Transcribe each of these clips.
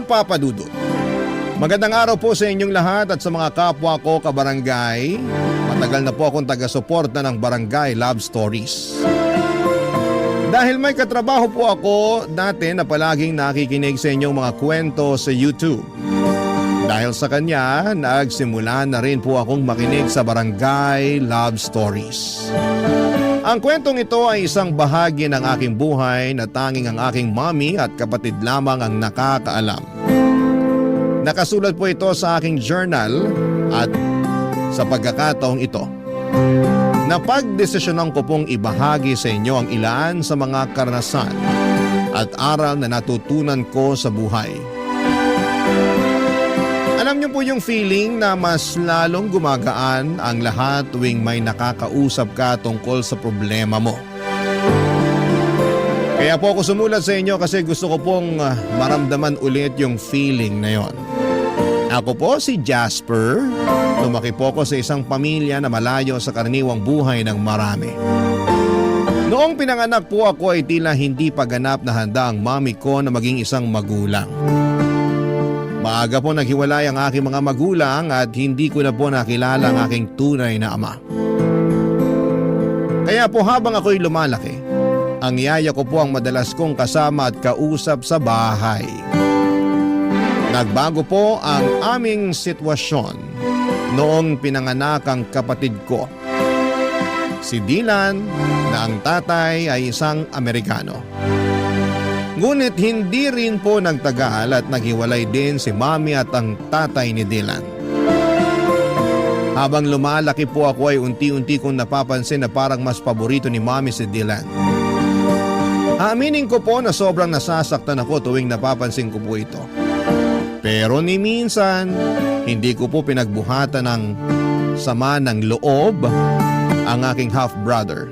Papa Dudut. Magandang araw po sa inyong lahat at sa mga kapwa ko kabarangay. Matagal na po akong taga-suporta ng Barangay Love Stories. Dahil may katrabaho po ako dati na palaging nakikinig sa inyong mga kwento sa YouTube. Dahil sa kanya, nagsimula na rin po akong makinig sa Barangay Love Stories. Ang kwentong ito ay isang bahagi ng aking buhay na tanging ang aking mommy at kapatid lamang ang nakakaalam. Nakasulat po ito sa aking journal at sa pagkakataong ito, napagdesisyonan ko pong ibahagi sa inyo ang ilan sa mga karanasan at aral na natutunan ko sa buhay. Alam niyo po yung feeling na mas lalong gumagaan ang lahat tuwing may nakakausap ka tungkol sa problema mo. Kaya po ako sumulat sa inyo kasi gusto ko pong maramdaman ulit yung feeling na yon. Ako po si Jasper. Lumaki po ako sa isang pamilya na malayo sa karaniwang buhay ng marami. Noong pinanganak po ako ay tila hindi pa ganap na handa ang mami ko na maging isang magulang. Maaga po naghiwalay ang aking mga magulang at hindi ko na po nakilala ang aking tunay na ama. Kaya po habang ako'y lumalaki, ang yaya ko po ang madalas kong kasama at kausap sa bahay. Nagbago po ang aming sitwasyon noong pinanganak ang kapatid ko. Si Dylan na ang tatay ay isang Amerikano. Ngunit hindi rin po nagtagal at naghiwalay din si mami at ang tatay ni Dylan. Habang lumalaki po ako ay unti-unti kong napapansin na parang mas paborito ni mami si Dylan. Aaminin ko po na sobrang nasasaktan ako tuwing napapansin ko po ito. Pero ni minsan, hindi ko po pinagbuhatan ng sama ng loob ang aking half-brother.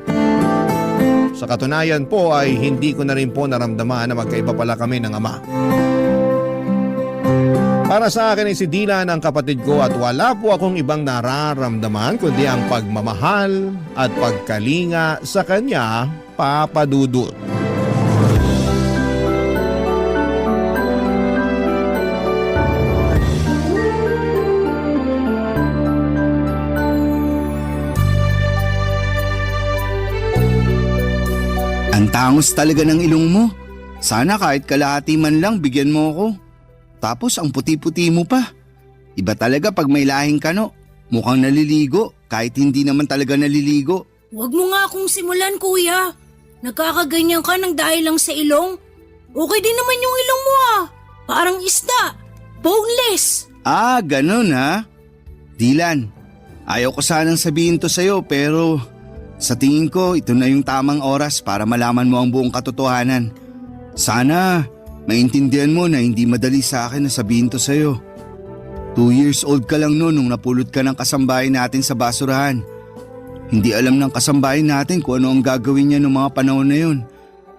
Sa katunayan po ay hindi ko na rin po naramdaman na magkaiba pala kami ng ama. Para sa akin ay si Dylan ang kapatid ko at wala po akong ibang nararamdaman kundi ang pagmamahal at pagkalinga sa kanya, Papa Dudut. Ang tangos talaga ng ilong mo. Sana kahit kalahati man lang bigyan mo ako. Tapos ang puti-puti mo pa. Iba talaga pag may lahing kano. Mukhang naliligo kahit hindi naman talaga naliligo. Huwag mo nga akong simulan, kuya. Nagkakaganyan ka ng dahil lang sa ilong. Okay din naman yung ilong mo ah. Parang isda. Boneless. Ah, ganun ha? Dylan, ayaw ko sanang sabihin to sa'yo pero sa tingin ko ito na yung tamang oras para malaman mo ang buong katotohanan. Sana maintindihan mo na hindi madali sa akin na sabihin to sa'yo. 2 years old ka lang noon nung napulot ka ng kasambahay natin sa basurahan. Hindi alam ng kasambahay natin kung ano ang gagawin niya noong mga panahon na yun.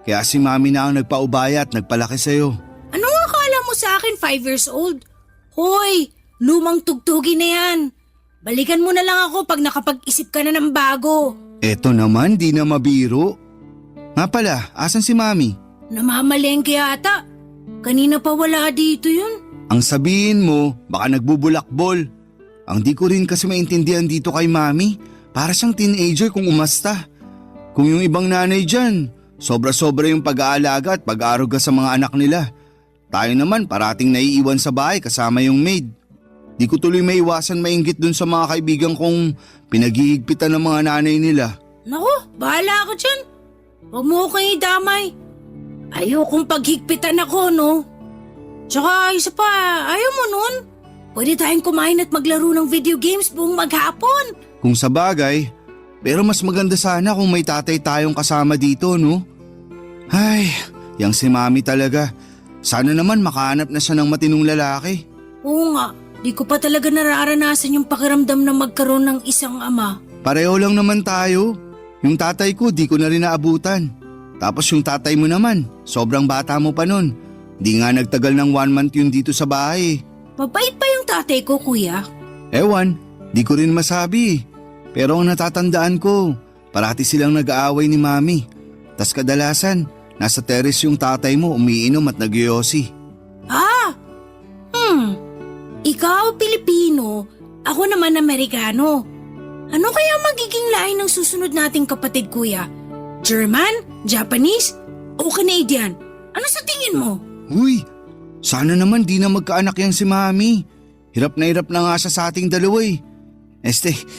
Kaya si mami na ang nagpaubaya at nagpalaki sa'yo. Ano nga akala mo sa akin 5 years old? Hoy, lumang tugtugi na yan. Balikan mo na lang ako pag nakapag-isip ka na ng bago. Eto naman, di na mabiro. Nga pala, asan si mami? Namamalengke ata. Kanina pa wala dito yun. Ang sabihin mo, baka nagbubulakbol. Ang di ko rin kasi maintindihan dito kay mami. Para siyang teenager kung umasta. Kung yung ibang nanay dyan, sobra-sobra yung pag-aalaga at pag-aaruga sa mga anak nila. Tayo naman parating naiiwan sa bahay kasama yung maid. Di ko tuloy maiwasan mainggit dun sa mga kaibigan kong pinaghihigpitan ng mga nanay nila. Naku, bahala ka dyan. Huwag mo akong idamay. Ayokong paghigpitan ako, no? Tsaka isa pa, ayaw mo nun? Pwede tayong kumain at maglaro ng video games buong maghapon. Kung sa bagay, pero mas maganda sana kung may tatay tayong kasama dito, no? Ay, yang si mami talaga. Sana naman makahanap na siya ng matinong lalaki. Oo nga. Di ko pa talaga nararanasan yung pakiramdam na magkaroon ng isang ama. Pareho lang naman tayo. Yung tatay ko di ko na rin naabutan. Tapos yung tatay mo naman, sobrang bata mo pa nun. Di nga nagtagal ng 1 month yun dito sa bahay. Mabait pa yung tatay ko, kuya. Ewan, di ko rin masabi. Pero ang natatandaan ko, parati silang nag-aaway ni mami. Tas kadalasan, nasa terrace yung tatay mo umiinom at nagyoyosi. Ah, ikaw Pilipino, ako naman Amerikano. Ano kaya magiging lahi ng susunod nating kapatid kuya? German? Japanese? O Canadian? Ano sa tingin mo? Uy, sana naman di na magkaanak yan si Mami. Hirap na nga siya sa ating dalawa eh.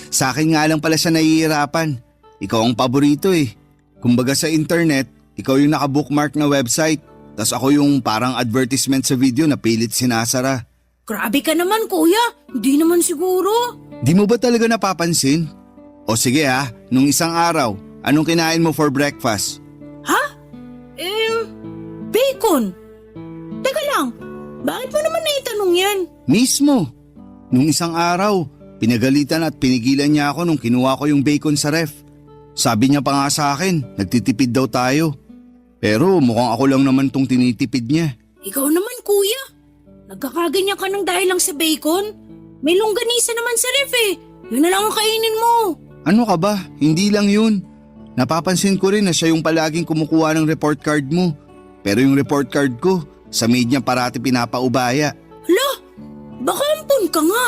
Sa akin nga lang pala siya nahihirapan. Ikaw ang paborito eh. Kumbaga sa internet, ikaw yung naka-bookmark na website. Tas ako yung parang advertisement sa video na pilit sinasara. Grabe ka naman kuya, hindi naman siguro. Di mo ba talaga napapansin? O sige nung isang araw, anong kinain mo for breakfast? Ha? Bacon. Teka lang, bakit mo naman naitanong yan? Mismo. Nung isang araw, pinagalitan at pinigilan niya ako nung kinuha ko yung bacon sa ref. Sabi niya pa nga sa akin, nagtitipid daw tayo. Pero mukhang ako lang naman tong tinitipid niya. Ikaw naman kuya, nagkakaganyan ka ng dahil lang sa bacon. May longganisa naman sa ref eh. Yun na lang ang kainin mo. Ano ka ba? Hindi lang yun. Napapansin ko rin na siya yung palaging kumukuha ng report card mo. Pero yung report card ko, sa maid niya parati pinapaubaya. Hala, baka ampun ka nga.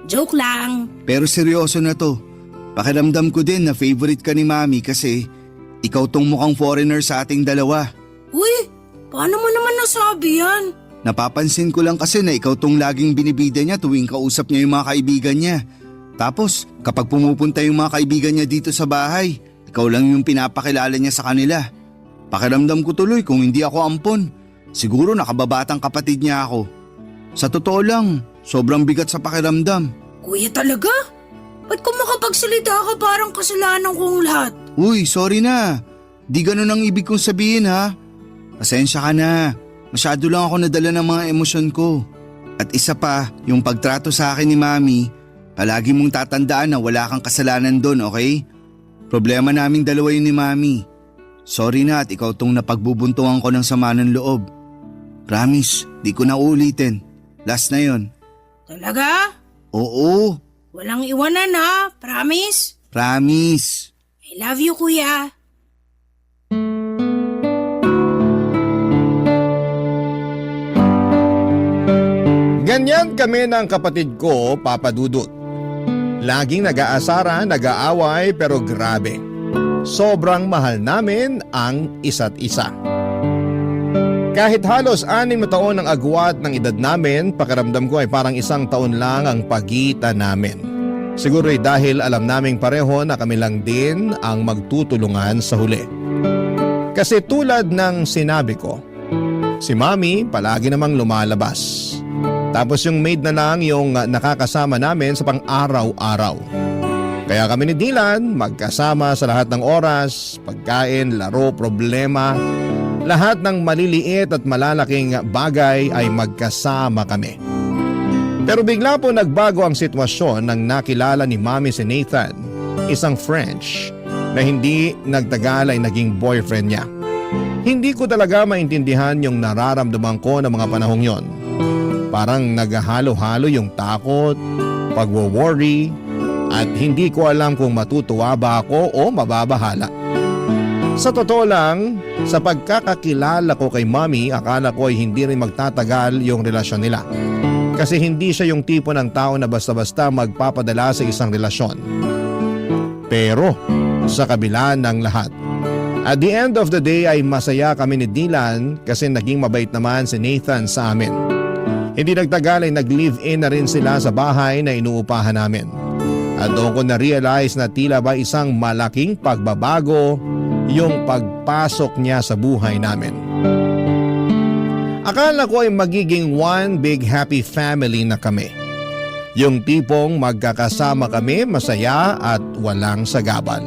Joke lang. Pero seryoso na to. Pakiramdam ko din na favorite ka ni Mami kasi ikaw tong mukhang foreigner sa ating dalawa. Uy, paano mo naman nasabi yan? Napapansin ko lang kasi na ikaw tong laging binibida niya tuwing kausap niya yung mga kaibigan niya. Tapos kapag pumupunta yung mga kaibigan niya dito sa bahay, ikaw lang yung pinapakilala niya sa kanila. Pakiramdam ko tuloy kung hindi ako ampon. Siguro nakababatang kapatid niya ako. Sa totoo lang, sobrang bigat sa pakiramdam. Kuya talaga? Ba't kung makapagsalita ka parang kasalanan kong lahat? Uy, sorry na. Di ganun ang ibig kong sabihin ha. Pasensya ka na. Masyado lang ako nadala ng mga emosyon ko. At isa pa, yung pagtrato sa akin ni Mami, palagi mong tatandaan na wala kang kasalanan doon, okay? Problema naming dalawa yun ni Mami. Sorry na at ikaw tong napagbubuntungan ko ng sama ng loob. Promise, di ko na ulitin. Last na yon. Talaga? Oo, Walang iwanan ha, promise? promise. I love you kuya. Ganyan kami ng kapatid ko, Papa Dudut. Laging nag-aasara, nag-aaway pero grabe. Sobrang mahal namin ang isa't isa. Kahit halos 6 na taon ang agwat ng edad namin, pakiramdam ko ay parang 1 taon lang ang pagitan namin. Siguro ay dahil alam naming pareho na kami lang din ang magtutulungan sa huli. Kasi tulad ng sinabi ko, si Mami palagi namang lumalabas. Tapos yung maid na lang yung nakakasama namin sa pang-araw-araw. Kaya kami ni Dylan magkasama sa lahat ng oras, pagkain, laro, problema. Lahat ng maliliit at malalaking bagay ay magkasama kami. Pero bigla po nagbago ang sitwasyon nang nakilala ni Mami si Nathan, isang French na hindi nagtagal ay naging boyfriend niya. Hindi ko talaga maintindihan yung nararamdaman ko ng mga panahong yon. Parang naghahalo-halo yung takot, pagwo-worry, at hindi ko alam kung matutuwa ba ako o mababahala. Sa totoo lang, sa pagkakakilala ko kay Mami, akala ko ay hindi rin magtatagal yung relasyon nila. Kasi hindi siya yung tipo ng tao na basta-basta magpapadala sa isang relasyon. Pero sa kabila ng lahat, at the end of the day ay masaya kami ni Dylan kasi naging mabait naman si Nathan sa amin. Hindi nagtagal ay nag-live-in na rin sila sa bahay na inuupahan namin. At doon ko na-realize na tila ba isang malaking pagbabago yung pagpasok niya sa buhay namin. Akala ko ay magiging one big happy family na kami. Yung tipong magkakasama kami masaya at walang sagabal.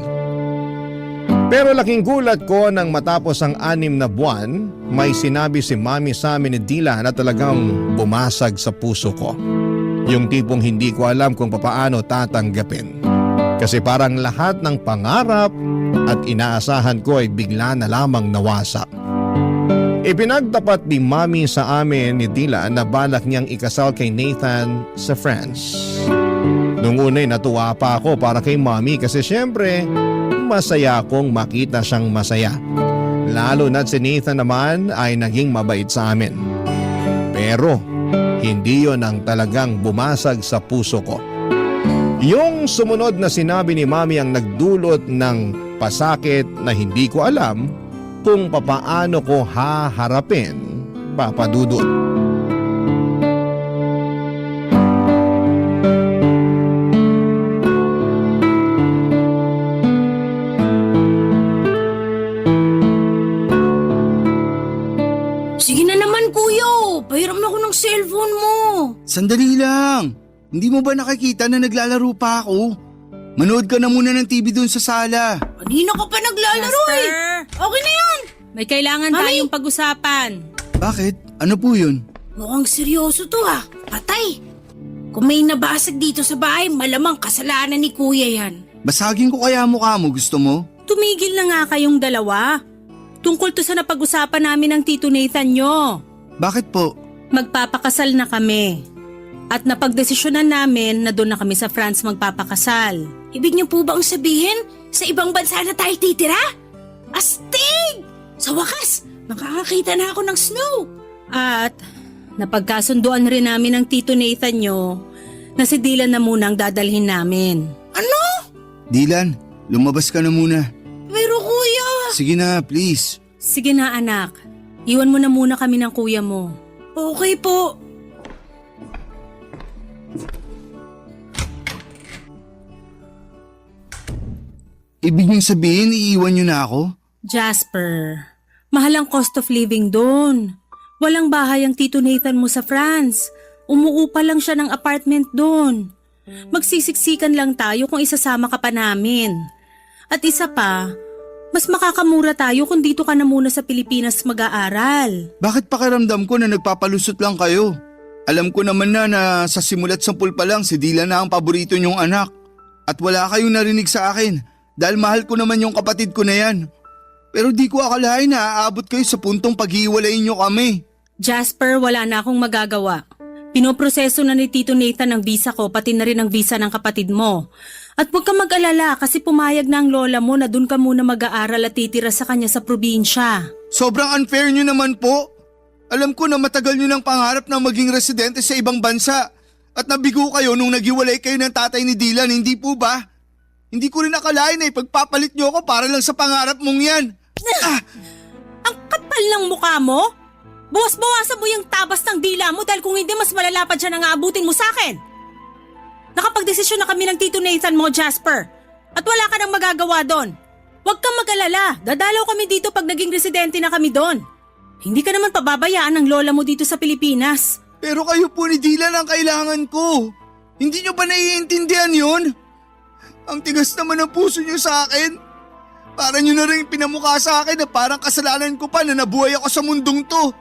Pero laking gulat ko nang matapos ang 6 na buwan, may sinabi si Mami sa amin ni Dylan na talagang bumasag sa puso ko. Yung tipong hindi ko alam kung papaano tatanggapin. Kasi parang lahat ng pangarap at inaasahan ko ay bigla na lamang nawasak. Ipinagtapat ni Mami sa amin ni Dylan na balak niyang ikasal kay Nathan sa France. Nung una'y natuwa pa ako para kay Mami kasi syempre masaya akong makita siyang masaya. Lalo na si Nathan naman ay naging mabait sa amin. Pero Hindi yon ang talagang bumasag sa puso ko. Yung sumunod na sinabi ni Mami ang nagdulot ng pasakit na hindi ko alam kung papaano ko haharapin, Papa Dudut. Sige na naman kuya, pahiram na ako ng cellphone mo. Sandali lang. Hindi mo ba nakikita na naglalaro pa ako? Manood ka na muna ng TV doon sa sala. Kanina ka pa naglalaro eh. Okay na yan. May kailangan Mami! tayong pag-usapan. Bakit? Ano po yun? Mukhang seryoso to ah. Patay. Kung may nabasag dito sa bahay, malamang kasalanan ni kuya yan. Basagin ko kaya mukha mo, gusto mo? Tumigil na nga kayong dalawa. Tungkol to sa napag-usapan namin ng Tito Nathan nyo. Bakit po? Magpapakasal na kami. At napagdesisyonan namin na doon na kami sa France magpapakasal. Ibig niyo po bang sabihin, sa ibang bansa na tayo titira? Astig! Sa wakas, makakakita na ako ng snow. At napagkasunduan rin namin ng Tito Nathan nyo na si Dylan na muna ang dadalhin namin. Ano? Dylan, lumabas ka na muna. Pero kuya... Sige na, please. Sige na anak, iwan mo na muna kami ng kuya mo. Okay po. Ibig niyong sabihin, iiwan niyo na ako? Jasper, mahal ang cost of living doon. Walang bahay ang Tito Nathan mo sa France. Umuupa lang siya ng apartment doon. Magsisiksikan lang tayo kung isasama ka pa namin. At isa pa, mas makakamura tayo kung dito ka na muna sa Pilipinas mag-aaral. Bakit pakiramdam ko na nagpapalusot lang kayo? Alam ko naman na sa simulat sampul pa lang si Dylan na ang paborito niyong anak. At wala kayong narinig sa akin dahil mahal ko naman yung kapatid ko na yan. Pero di ko akalain na aabot kayo sa puntong paghiwalayin niyo kami. Jasper, wala na akong magagawa. Pinoproseso na ni Tito Nathan ang visa ko pati na rin ang visa ng kapatid mo. At huwag ka mag-alala kasi pumayag na ang lola mo na dun ka muna mag-aaral at titira sa kanya sa probinsya. Sobrang unfair niyo naman po. Alam ko na matagal niyo ng pangarap na maging residente sa ibang bansa. At nabigo kayo nung naghiwalay kayo ng tatay ni Dylan, hindi po ba? Hindi ko rin akalain na ipagpapalit niyo ako para lang sa pangarap mong yan. Ang kapal ng mukha mo? Buwas-bawasan mo yung tabas ng dila mo dahil kung hindi mas malalapad siya na aabutin mo sa akin. Nakapagdesisyon na kami ng Tito Nathan mo, Jasper. At wala ka nang magagawa doon. Huwag kang mag-alala. Dadalaw kami dito pag naging residente na kami doon. Hindi ka naman pababayaan ng lola mo dito sa Pilipinas. Pero kayo po ni Dylan ang kailangan ko. Hindi niyo ba naiintindihan yun? Ang tigas naman ng puso niyo sa akin. Para niyo na rin pinamukha sa akin na parang kasalanan ko pa na nabuhay ako sa mundong to.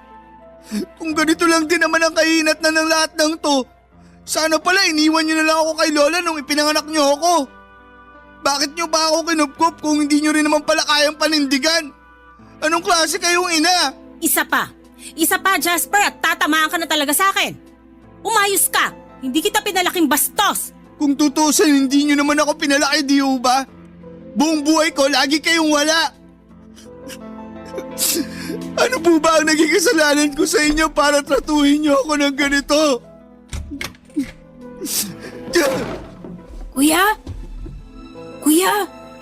Kung ganito lang din naman ang kahinat na ng lahat ng to, sana pala iniwan niyo na lang ako kay Lola nung ipinanganak niyo ako. Bakit niyo ba ako kinupkup kung hindi niyo rin naman pala kayang panindigan? Anong klase kayong ina? Isa pa, Jasper, at tatamaan ka na talaga sa akin. Umayos ka, hindi kita pinalaking bastos. Kung tutusin, hindi niyo naman ako pinalaki, di ba? Buong buhay ko, lagi kayong wala. Ano po ba ang naging kasalanan ko sa inyo para tratuhin niyo ako ng ganito? Kuya? Kuya,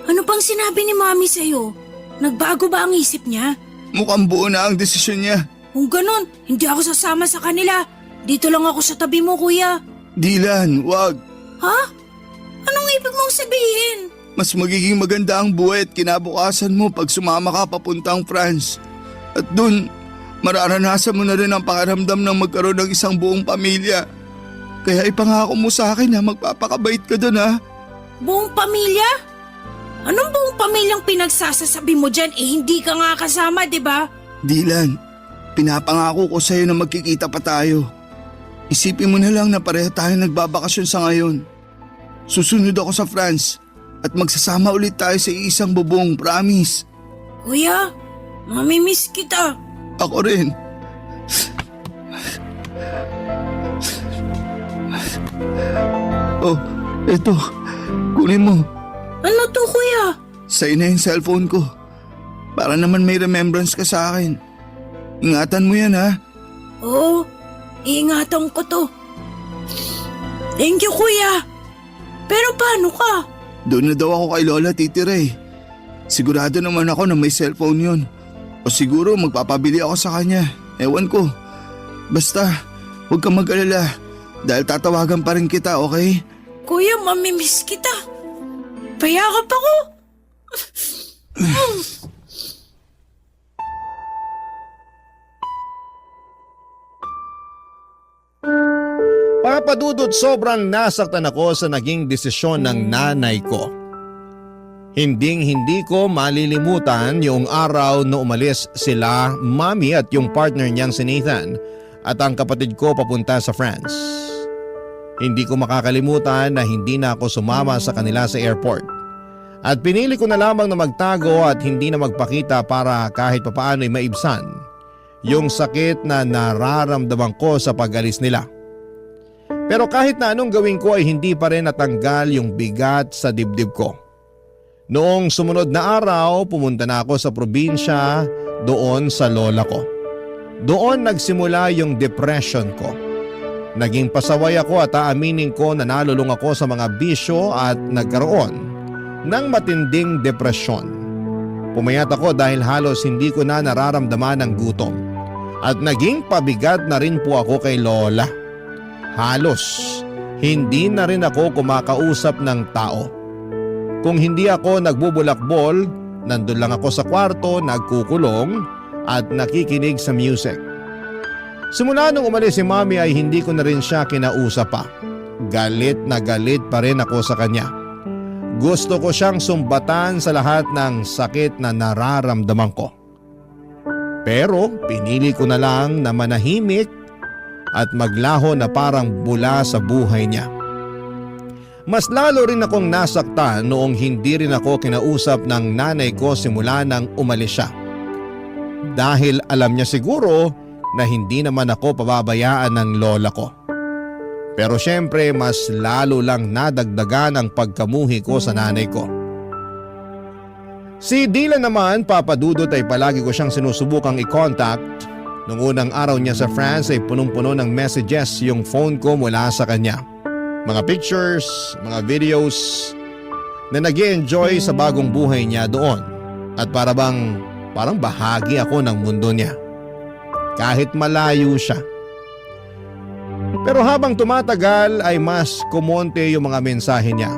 ano pang sinabi ni Mami sa'yo? Nagbago ba ang isip niya? Mukhang buo na ang desisyon niya. Kung ganun, hindi ako sasama sa kanila. Dito lang ako sa tabi mo, kuya. Dylan, wag. Ha? Anong ibig mong sabihin? Mas magiging maganda ang buhay at kinabukasan mo pag sumama ka papuntang France. At dun, mararanasan mo na rin ang pakiramdam ng magkaroon ng isang buong pamilya. Kaya ipangako mo sa akin na magpapakabait ka dun, ha? Buong pamilya? Anong buong pamilyang pinagsasasabi mo dyan? Hindi ka nga kasama, di ba? Dylan, pinapangako ko sa'yo na magkikita pa tayo. Isipin mo na lang na pareho tayo nagbabakasyon sa ngayon. Susunod ako sa France at magsasama ulit tayo sa isang bubong, promise. Kuya, mamimiss kita. Ako rin. Oh, eto. Kunin mo. Ano to, kuya? Sa'yo na yung cellphone ko. Para naman may remembrance ka sa akin. Ingatan mo yan, ha? Oo, Iingatan ko to. Thank you, kuya. Pero paano ka? Doon na daw ako kay Lola titira eh. Sigurado naman ako na may cellphone yun. O siguro magpapabili ako sa kanya. Ewan ko. Basta, huwag kang mag-alala. Dahil tatawagan pa rin kita, okay? Kuya, mamimiss kita. Payakap ako. Papadudot, sobrang nasaktan ako sa naging desisyon ng nanay ko. Hindi ko malilimutan yung araw na umalis sila, Mami at yung partner niyang si Nathan at ang kapatid ko papunta sa France. Hindi ko makakalimutan na hindi na ako sumama sa kanila sa airport. At pinili ko na lamang na magtago at hindi na magpakita para kahit papaano ay maibsan yung sakit na nararamdaman ko sa pag-alis nila. Pero kahit na anong gawin ko ay hindi pa rin natanggal yung bigat sa dibdib ko. Noong sumunod na araw, pumunta na ako sa probinsya doon sa lola ko. Doon nagsimula yung depression ko. Naging pasaway ako at aaminin ko na nalulung ako sa mga bisyo at nagkaroon ng matinding depresyon. Pumayat ako dahil halos hindi ko na nararamdaman ang gutom. At naging pabigat na rin po ako kay lola. Halos hindi na rin ako kumakausap ng tao. Kung hindi ako nagbubulakbol, nandun lang ako sa kwarto, nagkukulong at nakikinig sa music. Simula nung umalis si Mami ay hindi ko na rin siya kinausap pa. Galit na galit pa rin ako sa kanya. Gusto ko siyang sumbatan sa lahat ng sakit na nararamdaman ko. Pero pinili ko na lang na manahimik at maglaho na parang bula sa buhay niya. Mas lalo rin akong nasaktan noong hindi rin ako kinausap ng nanay ko simula nang umalis siya. Dahil alam niya siguro na hindi naman ako pababayaan ng lola ko. Pero syempre mas lalo lang nadagdagan ang pagkamuhi ko sa nanay ko. Si Dylan naman, papadudot, ay palagi ko siyang sinusubukang i-contact. Noong unang araw niya sa France ay punong-puno ng messages yung phone ko mula sa kanya. Mga pictures, mga videos na nag-i-enjoy sa bagong buhay niya doon. At parang bahagi ako ng mundo niya. Kahit malayo siya. Pero habang tumatagal ay mas kumonte yung mga mensahe niya.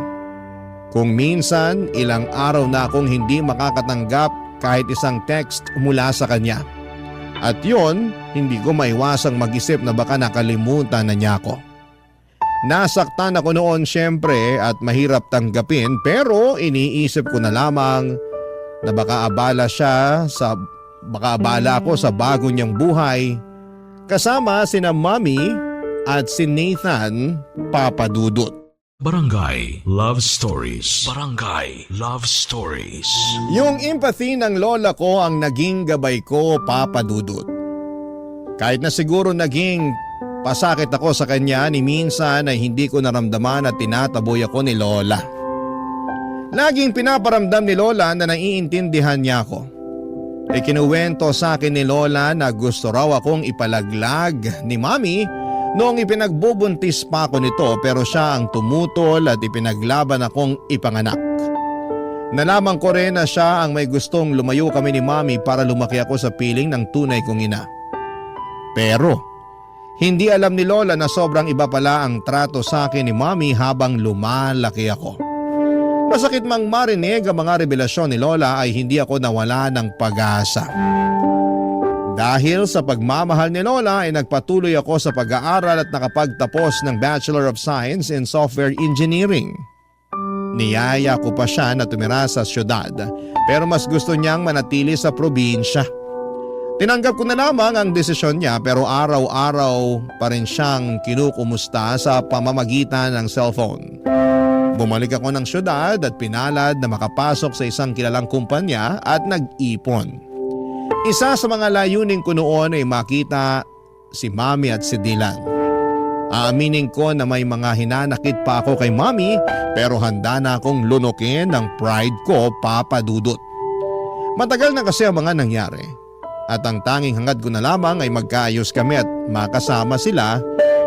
Kung minsan ilang araw na akong hindi makakatanggap kahit isang text mula sa kanya. At yon, hindi ko maiwasang mag-isip na baka nakalimutan na niya ako. Nasaktan ako noon syempre at mahirap tanggapin, pero iniisip ko na lamang na baka abala ako sa bago niyang buhay kasama sina Mami at si Nathan, papadudot. Barangay Love Stories. Barangay Love Stories. Yung empathy ng lola ko ang naging gabay ko, papadudot. Kahit na siguro naging pasakit ako sa kanya, ni minsan ay hindi ko naramdaman at tinataboy ako ni lola. Laging pinaparamdam ni lola na naiintindihan niya ako. Kinuwento sa akin ni lola na gusto raw akong ipalaglag ni Mami noong ipinagbubuntis pa ako nito, pero siya ang tumutol at ipinaglaban akong ipanganak. Nalaman ko rin na siya ang may gustong lumayo kami ni Mami para lumaki ako sa piling ng tunay kong ina. Pero hindi alam ni lola na sobrang iba pala ang trato sa akin ni Mami habang lumalaki ako. Masakit mang marinig ang mga revelasyon ni lola ay hindi ako nawala ng pag-asa. Dahil sa pagmamahal ni lola ay nagpatuloy ako sa pag-aaral at nakapagtapos ng Bachelor of Science in Software Engineering. Niyaya ko pa siya na tumira sa syudad, pero mas gusto niyang manatili sa probinsya. Tinanggap ko na lamang ang desisyon niya, pero araw-araw pa rin siyang kinukumusta sa pamamagitan ng cellphone. Bumalik ako ng syudad at pinalad na makapasok sa isang kilalang kumpanya at nag-ipon. Isa sa mga layunin ko noon ay makita si Mami at si Dylan. Aaminin ko na may mga hinanakit pa ako kay Mami, pero handa na akong lunukin ng pride ko, papadudot. Matagal na kasi ang mga nangyari. At ang tanging hangad ko na lamang ay magkaayos kami at makasama sila,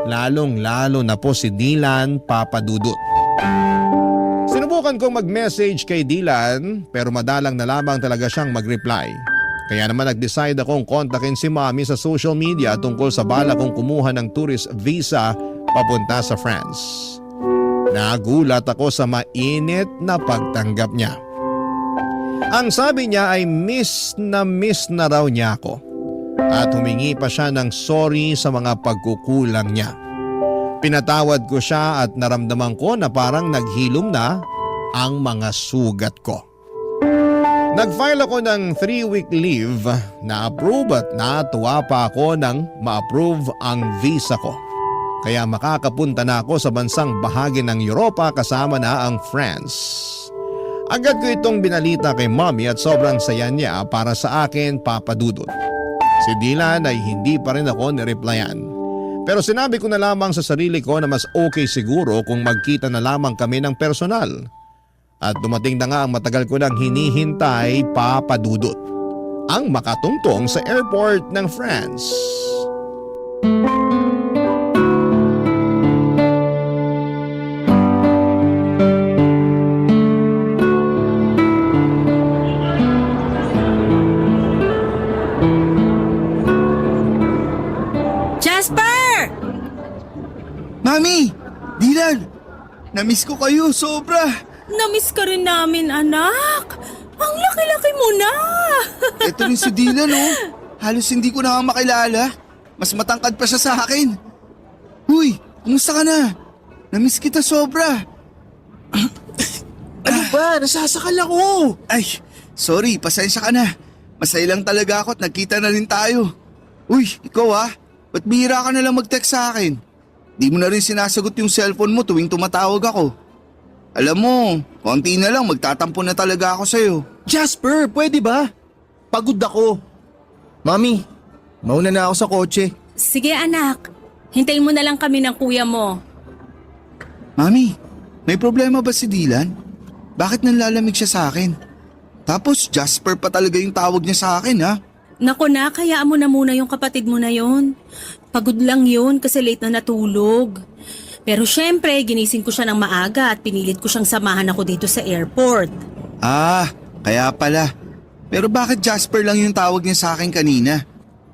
lalong-lalo na po si Dylan Papadudut. Sinubukan kong mag-message kay Dylan pero madalang na lamang talaga siyang mag-reply. Kaya naman nag-decide akong kontakin si Mommy sa social media tungkol sa bala kong kumuha ng tourist visa papunta sa France. Nagulat ako sa mainit na pagtanggap niya. Ang sabi niya ay miss na raw niya ako at humingi pa siya ng sorry sa mga pagkukulang niya. Pinatawad ko siya at naramdaman ko na parang naghilom na ang mga sugat ko. Nag-file ako ng 3-week leave na approve at natuwa pa ako nang ma-approve ang visa ko. Kaya makakapunta na ako sa bansang bahagi ng Europa kasama na ang France. Agad ko itong binalita kay Mommy at sobrang saya niya para sa akin, Papa Dudut. Si Dylan ay hindi pa rin ako nireplyan. Pero sinabi ko na lamang sa sarili ko na mas okay siguro kung magkita na lamang kami ng personal. At dumating na nga ang matagal ko nang hinihintay, Papa Dudut. Ang makatungtong sa airport ng France. Jasper! Mami! Dylan! Namiss ko kayo, sobra! Namiss ka rin namin, anak. Ang laki-laki mo na. Ito rin si Dylan, oh. Halos hindi ko na makilala. Mas matangkad pa siya sa akin. Huy, kumusta ka na? Namiss kita sobra. Ano ba? Nasasakal ako! Ay, sorry, pasensya ka na. Masaya lang talaga ako at nagkita na rin tayo. Uy, ikaw ah. Ba't bihira ka na lang mag-text sa akin? Di mo na rin sinasagot yung cellphone mo tuwing tumatawag ako. Alam mo, konti na lang magtatampo na talaga ako sa'yo. Jasper, pwede ba? Pagod ako. Mami, mauna na ako sa kotse. Sige anak, hintayin mo na lang kami ng kuya mo. Mami, may problema ba si Dylan? Bakit nanlalamig siya sa akin? Tapos Jasper pa talaga yung tawag niya sa akin ha? Naku na, kayaan mo na muna yung kapatid mo na yon. Pagod lang yun kasi late na natulog. Pero syempre, ginising ko siya ng maaga at pinilit ko siyang samahan ako dito sa airport. Ah, kaya pala. Pero bakit Jasper lang yung tawag niya sa akin kanina?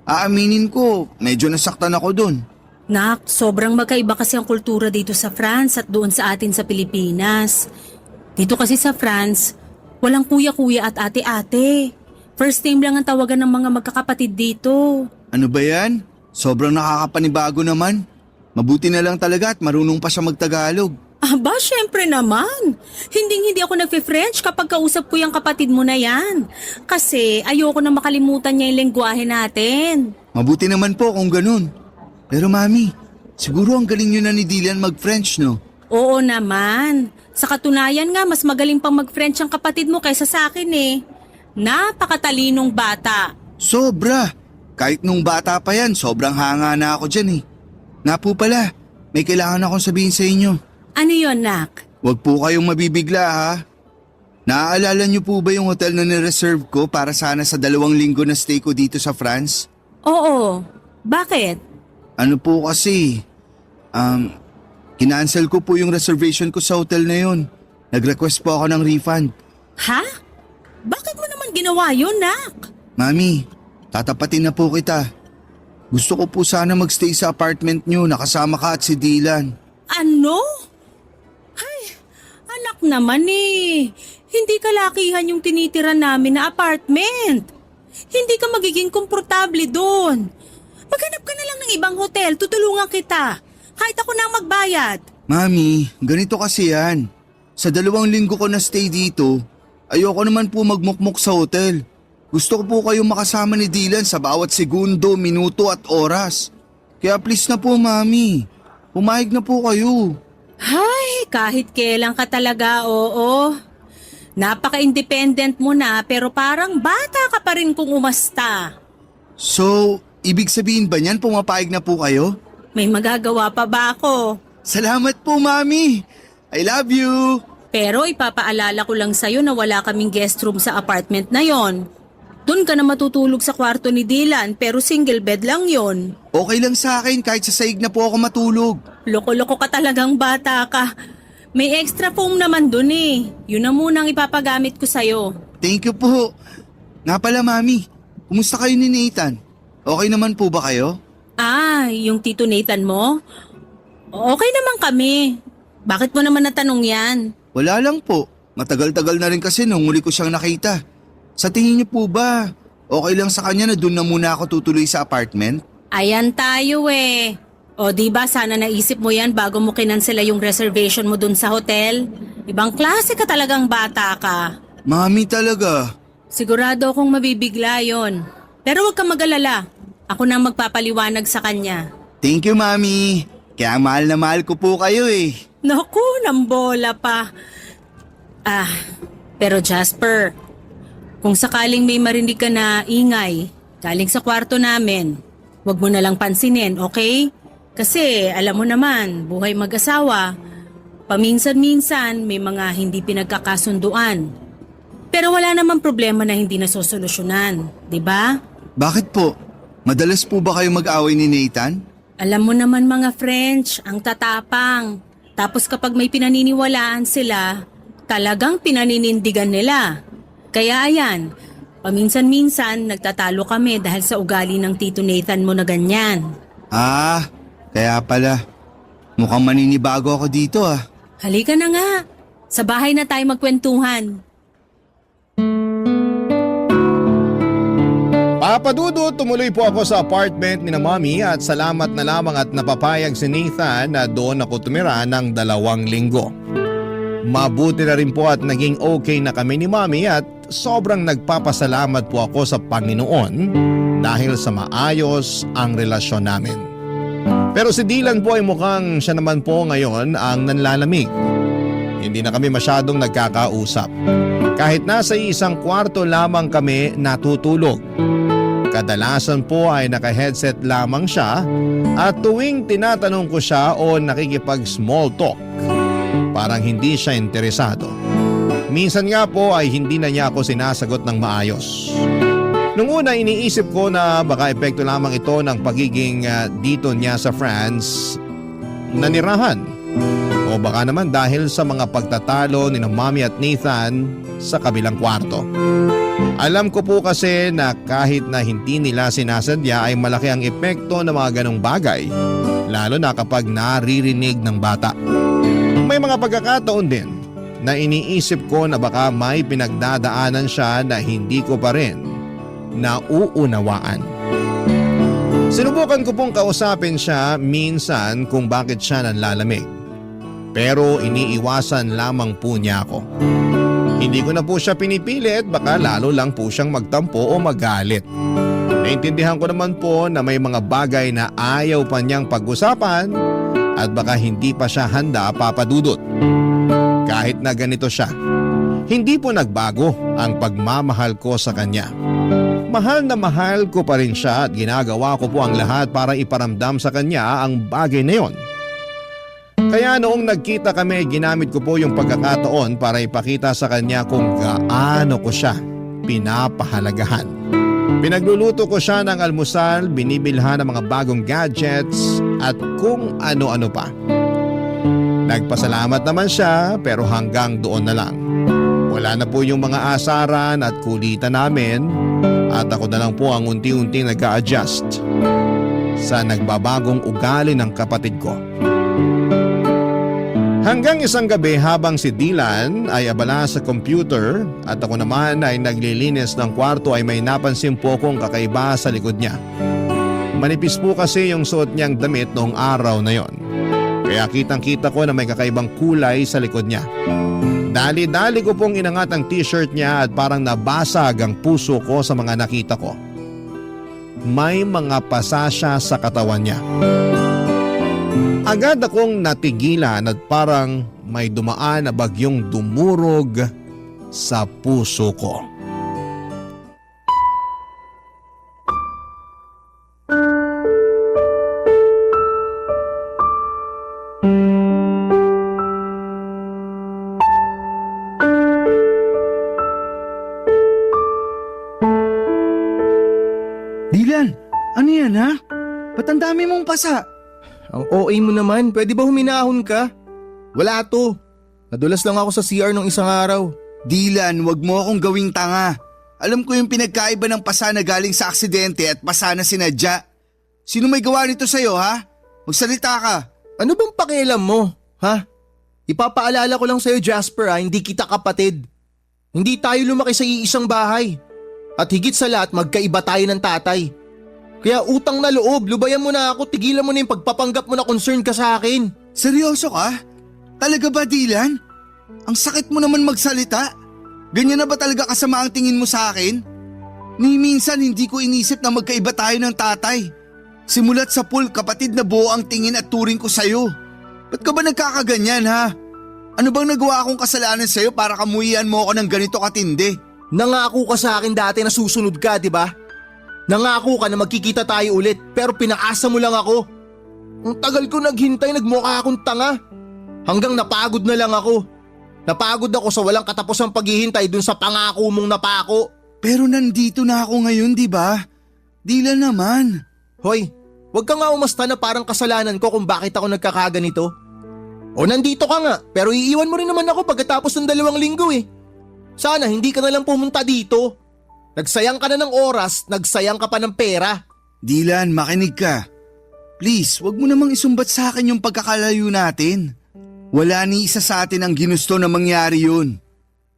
Aaminin ko, medyo nasaktan ako dun. Nak, sobrang magkaiba kasi ang kultura dito sa France at doon sa atin sa Pilipinas. Dito kasi sa France, walang kuya-kuya at ate-ate. First name lang ang tawagan ng mga magkakapatid dito. Ano ba yan? Sobrang nakakapanibago naman. Mabuti na lang talaga at marunong pa siya magtagalog. Aba, syempre naman. Hindi ako nagpe-French kapag kausap ko yung kapatid mo na yan. Kasi ayoko na makalimutan niya yung lengguwahe natin. Mabuti naman po kung ganun. Pero mami, siguro ang galing nyo na ni Dylan mag-French no? Oo naman. Sa katunayan nga, mas magaling pang mag-French ang kapatid mo kaysa sa akin eh. Napakatalinong bata. Sobra! Kahit nung bata pa yan, sobrang hanga na ako dyan eh. Nga po pala, may kailangan akong sabihin sa inyo. Ano yon, Nak? Huwag po kayong mabibigla ha. Naaalala niyo po ba yung hotel na nireserve ko para sana sa 2 linggo na stay ko dito sa France? Oo. Bakit? Ano po kasi, kinancel ko po yung reservation ko sa hotel na yon. Nag-request po ako ng refund. Ha? Bakit mo naman ginawa yun, Nak? Mami, tatapatin na po kita. Gusto ko po sana magstay sa apartment niyo nakasama ka at si Dylan. Ano? Ay, anak naman eh. Hindi kalakihan yung tinitira namin na apartment. Hindi ka magiging komportable doon. Maghanap ka na lang ng ibang hotel, tutulungan kita. Kahit ako na ang magbayad. Mami, ganito kasi yan. Sa 2 linggo ko na stay dito, ayoko naman po magmukmuk sa hotel. Gusto ko po kayong makasama ni Dylan sa bawat segundo, minuto at oras. Kaya please na po, Mami. Pumayag na po kayo. Ay, kahit kailan ka talaga, oo. Napaka-independent mo na pero parang bata ka pa rin kung umasta. So, ibig sabihin ba niyan pumapayag na po kayo? May magagawa pa ba ako? Salamat po, Mami. I love you. Pero ipapaalala ko lang sa'yo na wala kaming guest room sa apartment na yon. Doon ka na matutulog sa kwarto ni Dylan pero single bed lang yon. Okay lang sa akin kahit sa saig na po ako matulog. Loko-loko ka talagang bata ka. May extra foam naman dun eh. Yun na munang ipapagamit ko sa'yo. Thank you po. Nga pala mami, kumusta kayo ni Nathan? Okay naman po ba kayo? Ah, yung Tito Nathan mo? Okay naman kami. Bakit mo naman natanong yan? Wala lang po. Matagal-tagal na rin kasi nung huli ko siyang nakita. Sa tingin niyo po ba, okay lang sa kanya na doon na muna ako tutuloy sa apartment? Ayan tayo eh. O diba sana naisip mo yan bago mo kinansela yung reservation mo dun sa hotel? Ibang klase ka talagang bata ka. Mami talaga. Sigurado akong mabibigla yon. Pero huwag kang mag-alala. Ako na magpapaliwanag sa kanya. Thank you mami. Kaya mahal na mahal ko po kayo eh. Naku, nambola pa. Ah, pero Jasper, kung sakaling may marinig ka na ingay galing sa kwarto namin, huwag mo na lang pansinin, okay? Kasi alam mo naman, buhay mag-asawa, paminsan-minsan may mga hindi pinagkakasunduan. Pero wala namang problema na hindi nasosolusyonan, di ba? Bakit po? Madalas po ba kayo mag-away ni Nathan? Alam mo naman mga French, ang tatapang. Tapos kapag may pinaniniwalaan sila, talagang pinaninindigan nila. Kaya ayan, paminsan-minsan nagtatalo kami dahil sa ugali ng Tito Nathan mo na ganyan. Ah, kaya pala. Mukhang maninibago ako dito ah. Halika na nga, sa bahay na tayo magkwentuhan. Papadudot, tumuloy po ako sa apartment ni na Mommy at salamat na lamang at napapayag si Nathan na doon ako tumira ng 2 linggo. Mabuti na rin po at naging okay na kami ni Mommy at sobrang nagpapasalamat po ako sa Panginoon dahil sa maayos ang relasyon namin. Pero si Dylan po ay mukhang siya naman po ngayon ang nanlalamig. Hindi na kami masyadong nagkakausap. Kahit nasa isang kwarto lamang kami natutulog. Kadalasan po ay naka-headset lamang siya at tuwing tinatanong ko siya o nakikipag-small talk, parang hindi siya interesado. Minsan nga po ay hindi na niya ako sinasagot ng maayos. Nung una iniisip ko na baka epekto lamang ito ng pagiging dito niya sa France nanirahan. O baka naman dahil sa mga pagtatalo ni Mommy at Nathan sa kabilang kwarto. Alam ko po kasi na kahit na hindi nila sinasadya ay malaki ang epekto ng mga ganong bagay. Lalo na kapag naririnig ng bata. May mga pagkakataon din na iniisip ko na baka may pinagdadaanan siya na hindi ko pa rin nauunawaan. Sinubukan ko pong kausapin siya minsan kung bakit siya nanlalamig. Pero iniiwasan lamang po niya ako. Hindi ko na po siya pinipilit, baka lalo lang po siyang magtampo o magalit. Naintindihan ko naman po na may mga bagay na ayaw pa niyang pag-usapan at baka hindi pa siya handa papadudot. Kahit na ganito siya, hindi po nagbago ang pagmamahal ko sa kanya. Mahal na mahal ko pa rin siya at ginagawa ko po ang lahat para iparamdam sa kanya ang bagay na yon. Kaya noong nagkita kami, ginamit ko po yung pagkakataon para ipakita sa kanya kung gaano ko siya pinapahalagahan. Pinagluluto ko siya ng almusal, binibilhan ng mga bagong gadgets at kung ano-ano pa. Nagpasalamat naman siya pero hanggang doon na lang. Wala na po yung mga asaran at kulitan namin at ako na lang po ang unti-unting nag-a-adjust sa nagbabagong ugali ng kapatid ko. Hanggang isang gabi habang si Dylan ay abala sa computer at ako naman ay naglilinis ng kwarto ay may napansin po kong kakaiba sa likod niya. Manipis po kasi yung suot niyang damit noong araw na yon. Kaya kitang-kita ko na may kakaibang kulay sa likod niya. Dali-dali ko pong inangat ang t-shirt niya at parang nabasag ang puso ko sa mga nakita ko. May mga pasa siya sa katawan niya. Agad akong natigilan at parang may dumaan na bagyong dumurog sa puso ko. Ano yan ha? Ba't ang dami mong pasa? Ang OA mo naman, pwede ba huminahon ka? Wala to. Nadulas lang ako sa CR nung isang araw. Dylan, wag mo akong gawing tanga. Alam ko yung pinagkaiba ng pasa na galing sa aksidente at pasa na sinadya. Sino may gawa nito sa'yo ha? Magsalita ka. Ano bang pakialam mo, ha? Ipapaalala ko lang sa'yo, Jasper, hindi kita kapatid. Hindi tayo lumaki sa iisang bahay. At higit sa lahat, magkaiba tayo ng tatay. Kaya utang na loob, lubayan mo na ako, tigilan mo na yung pagpapanggap mo na concern ka sa akin. Seryoso ka? Talaga ba, Dylan? Ang sakit mo naman magsalita. Ganyan na ba talaga kasama ang tingin mo sa akin? Ni minsan hindi ko inisip na magkaiba tayo ng tatay. Simulat sa pool, kapatid na buo ang tingin at turing ko sa'yo. Ba't ka ba nagkakaganyan ha? Ano bang nagawa akong kasalanan sa'yo para kamuhian mo ako ng ganito katindi? Nangako ka sa akin dati na susunod ka, di ba? Nangako ka na magkikita tayo ulit, pero pinaasa mo lang ako. Ang tagal ko naghintay, nagmukha akong tanga. Hanggang napagod na lang ako. Napagod ako sa walang katapusang paghihintay dun sa pangako mong napako. Pero nandito na ako ngayon, di ba? Dylan naman. Hoy, wag ka nga umasta na parang kasalanan ko kung bakit ako nagkakaganito. O nandito ka nga, pero iiwan mo rin naman ako pagkatapos ng 2 linggo eh. Sana hindi ka na lang pumunta dito. Nagsayang ka na ng oras, nagsayang ka pa ng pera. Dylan, makinig ka. Please, wag mo namang isumbat sa akin yung pagkakalayo natin. Wala ni isa sa atin ang ginusto na mangyari yun.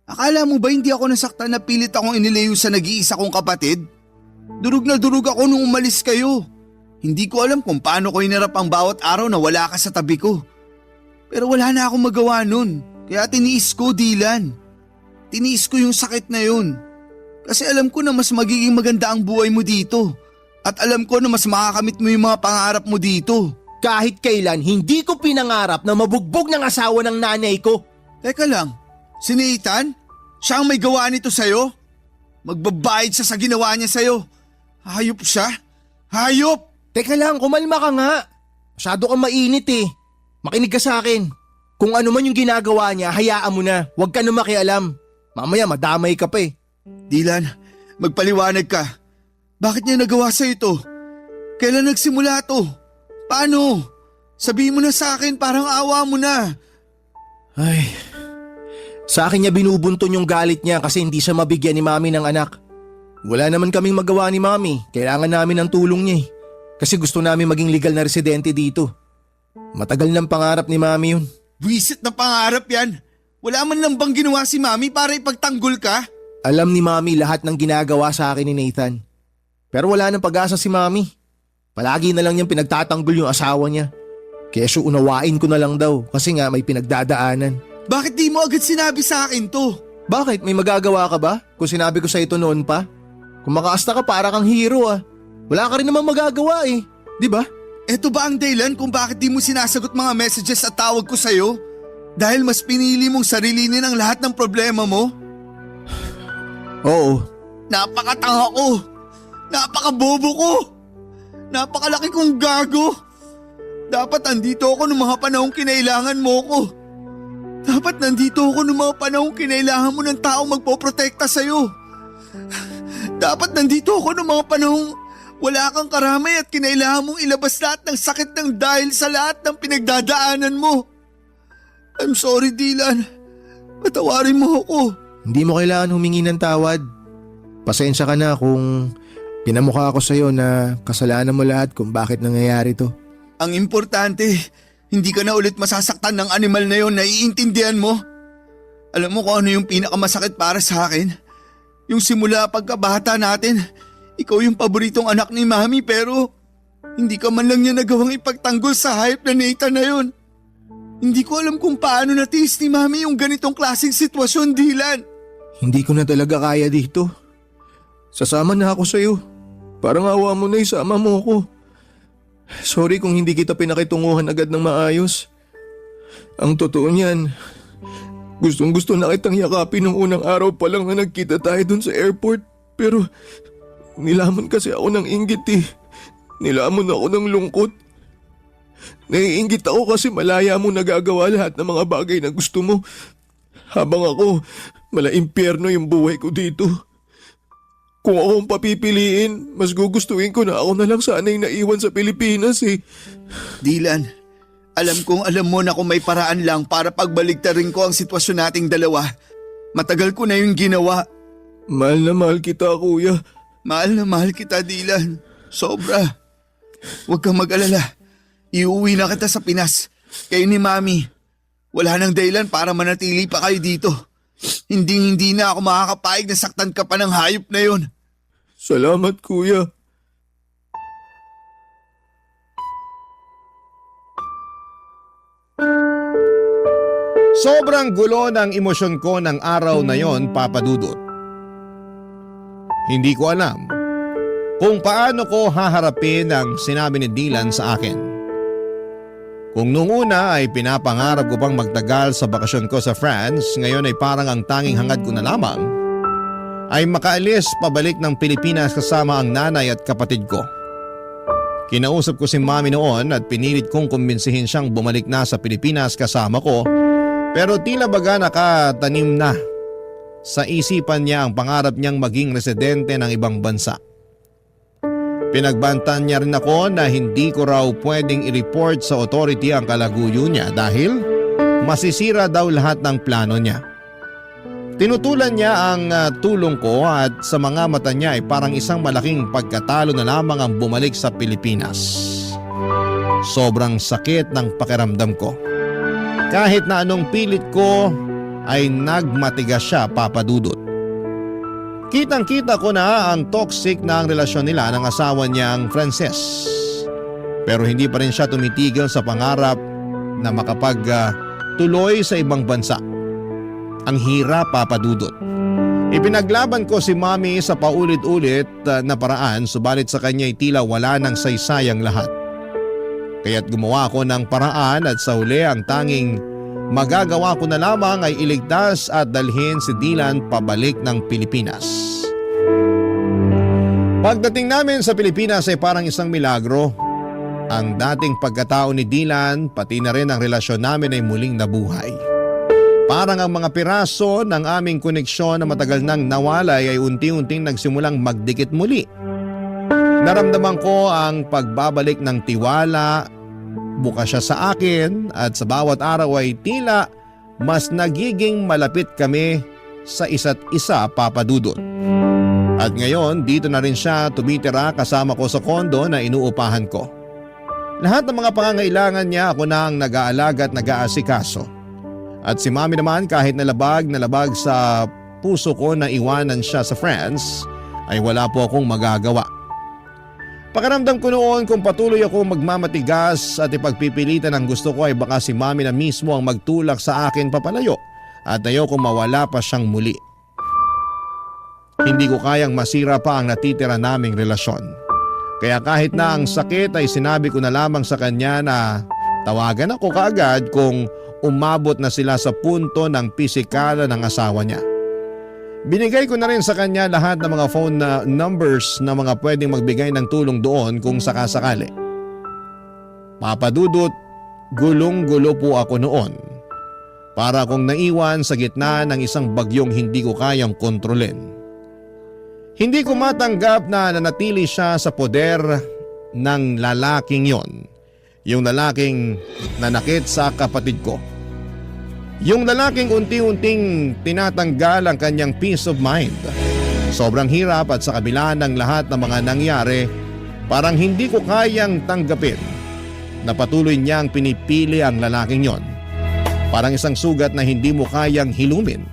Akala mo ba hindi ako nasaktan na pilit akong inilayo sa nag-iisa kong kapatid? Durog na durog ako nung umalis kayo. Hindi ko alam kung paano ko hinarap ang bawat araw na wala ka sa tabi ko. Pero wala na akong magawa nun. Kaya tiniis ko, Dylan. Tiniis ko yung sakit na yun. Kasi alam ko na mas magiging maganda ang buhay mo dito. At alam ko na mas makakamit mo yung mga pangarap mo dito. Kahit kailan, hindi ko pinangarap na mabugbog ng asawa ng nanay ko. Teka lang, si Nathan? Siya ang may gawa nito sa'yo? Magbabayad siya sa ginawa niya sa'yo. Hayop siya? Hayop! Teka lang, kumalma ka nga. Masyado kang mainit eh. Makinig ka sa akin. Kung ano man yung ginagawa niya, hayaan mo na. Huwag ka na makialam. Mamaya madamay ka pa eh. Dylan, magpaliwanag ka. Bakit niya nagawa sa ito? Kailan nagsimula to? Paano? Sabihin mo na sa akin, parang awa mo na. Ay, sa akin niya binubunton yung galit niya kasi hindi siya mabigyan ni Mami ng anak. Wala naman kaming magawa ni Mami. Kailangan namin ng tulong niya eh. Kasi gusto namin maging legal na residente dito. Matagal ng pangarap ni Mami yun. Buwisit na pangarap yan. Wala man lang bang ginawa si Mami para ipagtanggol ka? Alam ni Mami lahat ng ginagawa sa akin ni Nathan. Pero wala nang pag-asa si Mami. Palagi na lang niyang pinagtatanggol yung asawa niya. Kaya siya unawain ko na lang daw kasi nga may pinagdadaanan. Bakit di mo agad sinabi sa akin to? Bakit? May magagawa ka ba? Kung sinabi ko sa ito noon pa? Kung makaasta ka para kang hero ah. Wala ka rin naman magagawa eh. Di ba? Eto ba ang dahilan kung bakit di mo sinasagot mga messages at tawag ko sa'yo? Dahil mas pinili mong sarilinin ang lahat ng problema mo? Oo. Napakatanga ko! Napakabobo ko! Napakalaki kong gago! Dapat nandito ako nung mga panahong kinailangan mo ko. Dapat nandito ako nung mga panahong kinailangan mo ng taong magpoprotekta sa'yo. Dapat nandito ako nung mga panahong wala kang karamay at kinailangan mong ilabas lahat ng sakit ng dahil sa lahat ng pinagdadaanan mo. I'm sorry, Dylan. Patawarin mo ako. Hindi mo kailangan humingi ng tawad. Pasensya ka na kung pinamukha ako sa'yo na kasalanan mo lahat kung bakit nangyayari to. Ang importante, hindi ka na ulit masasaktan ng animal na yon, naiintindihan mo? Alam mo kung ano yung pinakamasakit para sa akin? Yung simula pagkabata natin, ikaw yung paboritong anak ni Mami pero hindi ka man lang niya nagawang ipagtanggol sa hayop na Nathan na yon. Hindi ko alam kung paano natiis ni Mami yung ganitong klaseng sitwasyon, Dylan. Hindi ko na talaga kaya dito. Sasama na ako sa'yo. Parang awa mo na isama mo ko. Sorry kung hindi kita pinakitunguhan agad ng maayos. Ang totoo niyan, gustong gusto na kitang yakapin nung unang araw pa lang na nagkita tayo dun sa airport. Pero nilamon kasi ako ng inggit eh. Nilamon ako ng lungkot. Naiinggit ako kasi malaya mo nagagawa lahat ng mga bagay na gusto mo. Habang ako, mala impyerno yung buhay ko dito. Kung akong papipiliin, mas gugustuhin ko na ako na lang sana'y naiwan sa Pilipinas eh. Dylan, alam kong alam mo na kung may paraan lang para pagbaligtarin ko ang sitwasyon nating dalawa. Matagal ko na yung ginawa. Mahal na mahal kita, kuya. Mahal na mahal kita, Dylan. Sobra. Huwag kang mag-alala. Iuwi na kita sa Pinas. Kayo ni Mami. Wala nang dahilan para manatili pa kayo dito. Hindi na ako makakapayag na saktan ka pa ng hayop na yon. Salamat, kuya. Sobrang gulo ng emosyon ko ng araw na yon, Papa Dudut. Hindi ko alam kung paano ko haharapin ang sinabi ni Dylan sa akin. Kung nung una ay pinapangarap ko pang magtagal sa bakasyon ko sa France, ngayon ay parang ang tanging hangad ko na lamang ay makaalis pabalik ng Pilipinas kasama ang nanay at kapatid ko. Kinausap ko si Mami noon at pinilit kong kumbinsihin siyang bumalik na sa Pilipinas kasama ko, pero tila baga nakatanim na sa isipan niya ang pangarap niyang maging residente ng ibang bansa. Pinagbantan niya rin ako na hindi ko raw pwedeng i-report sa authority ang kalaguyo niya dahil masisira daw lahat ng plano niya. Tinutulan niya ang tulong ko at sa mga mata niya ay parang isang malaking pagkatalo na lamang ang bumalik sa Pilipinas. Sobrang sakit ng pakiramdam ko. Kahit na anong pilit ko ay nagmatigas siya, Papa Dudut. Kitang-kita ko na ang toxic na ang relasyon nila ng asawa niyang Frances. Pero hindi pa rin siya tumitigil sa pangarap na makapagtuloy sa ibang bansa. Ang hirap, Papa Dudut. Ipinaglaban ko si Mami sa paulit-ulit na paraan, subalit sa kanya ay tila wala nang saysayang lahat. Kaya't gumawa ako ng paraan at sa huli ang tanging magagawa ko na lamang ay iligtas at dalhin si Dylan pabalik ng Pilipinas. Pagdating namin sa Pilipinas ay parang isang milagro. Ang dating pagkatao ni Dylan pati na rin ang relasyon namin ay muling nabuhay. Parang ang mga piraso ng aming koneksyon na matagal nang nawalay ay unti-unting nagsimulang magdikit muli. Naramdaman ko ang pagbabalik ng tiwala. Bukas siya sa akin at sa bawat araw ay tila mas nagiging malapit kami sa isa't isa, Papa Dudut. At ngayon dito na rin siya tumitira kasama ko sa kondo na inuupahan ko. Lahat ng mga pangangailangan niya ako na ang nag-aalaga at nag-aasikaso. At si Mami naman kahit nalabag sa puso ko na iwanan siya sa France ay wala po akong magagawa. Pakiramdam ko noon kung patuloy ako magmamatigas at ipagpipilitan ang gusto ko ay baka si Mami na mismo ang magtulak sa akin papalayo at ayokong mawala pa siyang muli. Hindi ko kayang masira pa ang natitira naming relasyon. Kaya kahit na ang sakit ay sinabi ko na lamang sa kanya na tawagan ako kaagad kung umabot na sila sa punto ng pisikala ng asawa niya. Binigay ko na rin sa kanya lahat ng mga phone numbers na mga pwedeng magbigay ng tulong doon kung sakasakali. Papa Dudut, gulong-gulo po ako noon. Para akong naiwan sa gitna ng isang bagyong hindi ko kayang kontrolin. Hindi ko matanggap na nanatili siya sa poder ng lalaking yon. Yung lalaking nanakit sa kapatid ko. Yung lalaking unti-unting tinatanggal ang kanyang peace of mind. Sobrang hirap at sa kabila ng lahat ng mga nangyari, parang hindi ko kayang tanggapin na patuloy niyang pinipili ang lalaking yon. Parang isang sugat na hindi mo kayang hilumin.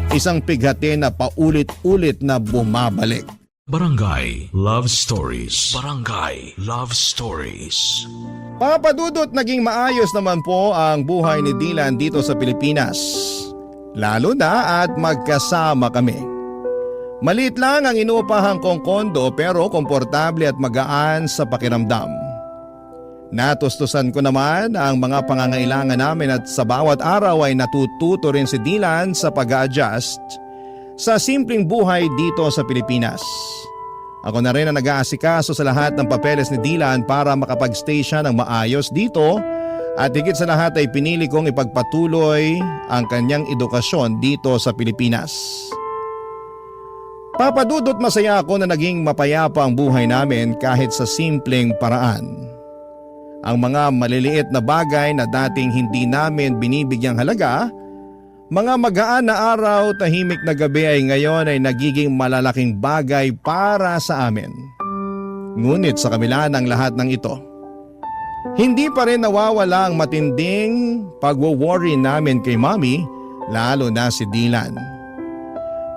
Isang pighati na paulit-ulit na bumabalik. Barangay Love Stories. Barangay Love Stories. Papa Dudut, naging maayos naman po ang buhay ni Dylan dito sa Pilipinas. Lalo na at magkasama kami. Maliit lang ang inuupahan kong kondo pero komportable at magaan sa pakiramdam. Natustusan ko naman ang mga pangangailangan namin at sa bawat araw ay natututo rin si Dylan sa pag-a-adjust sa simpleng buhay dito sa Pilipinas. Ako na rin ang nag-aasikaso sa lahat ng papeles ni Dylan para makapag-stay siya ng maayos dito at higit sa lahat ay pinili kong ipagpatuloy ang kanyang edukasyon dito sa Pilipinas. Papadudot masaya ako na naging mapayapa ang buhay namin kahit sa simpleng paraan. Ang mga maliliit na bagay na dating hindi namin binibigyang halaga, mga magaan na araw, tahimik na gabi ay ngayon ay nagiging malalaking bagay para sa amin. Ngunit sa kabila ng lahat ng ito, hindi pa rin nawawala ang matinding pagwo-worry namin kay Mommy, lalo na si Dylan.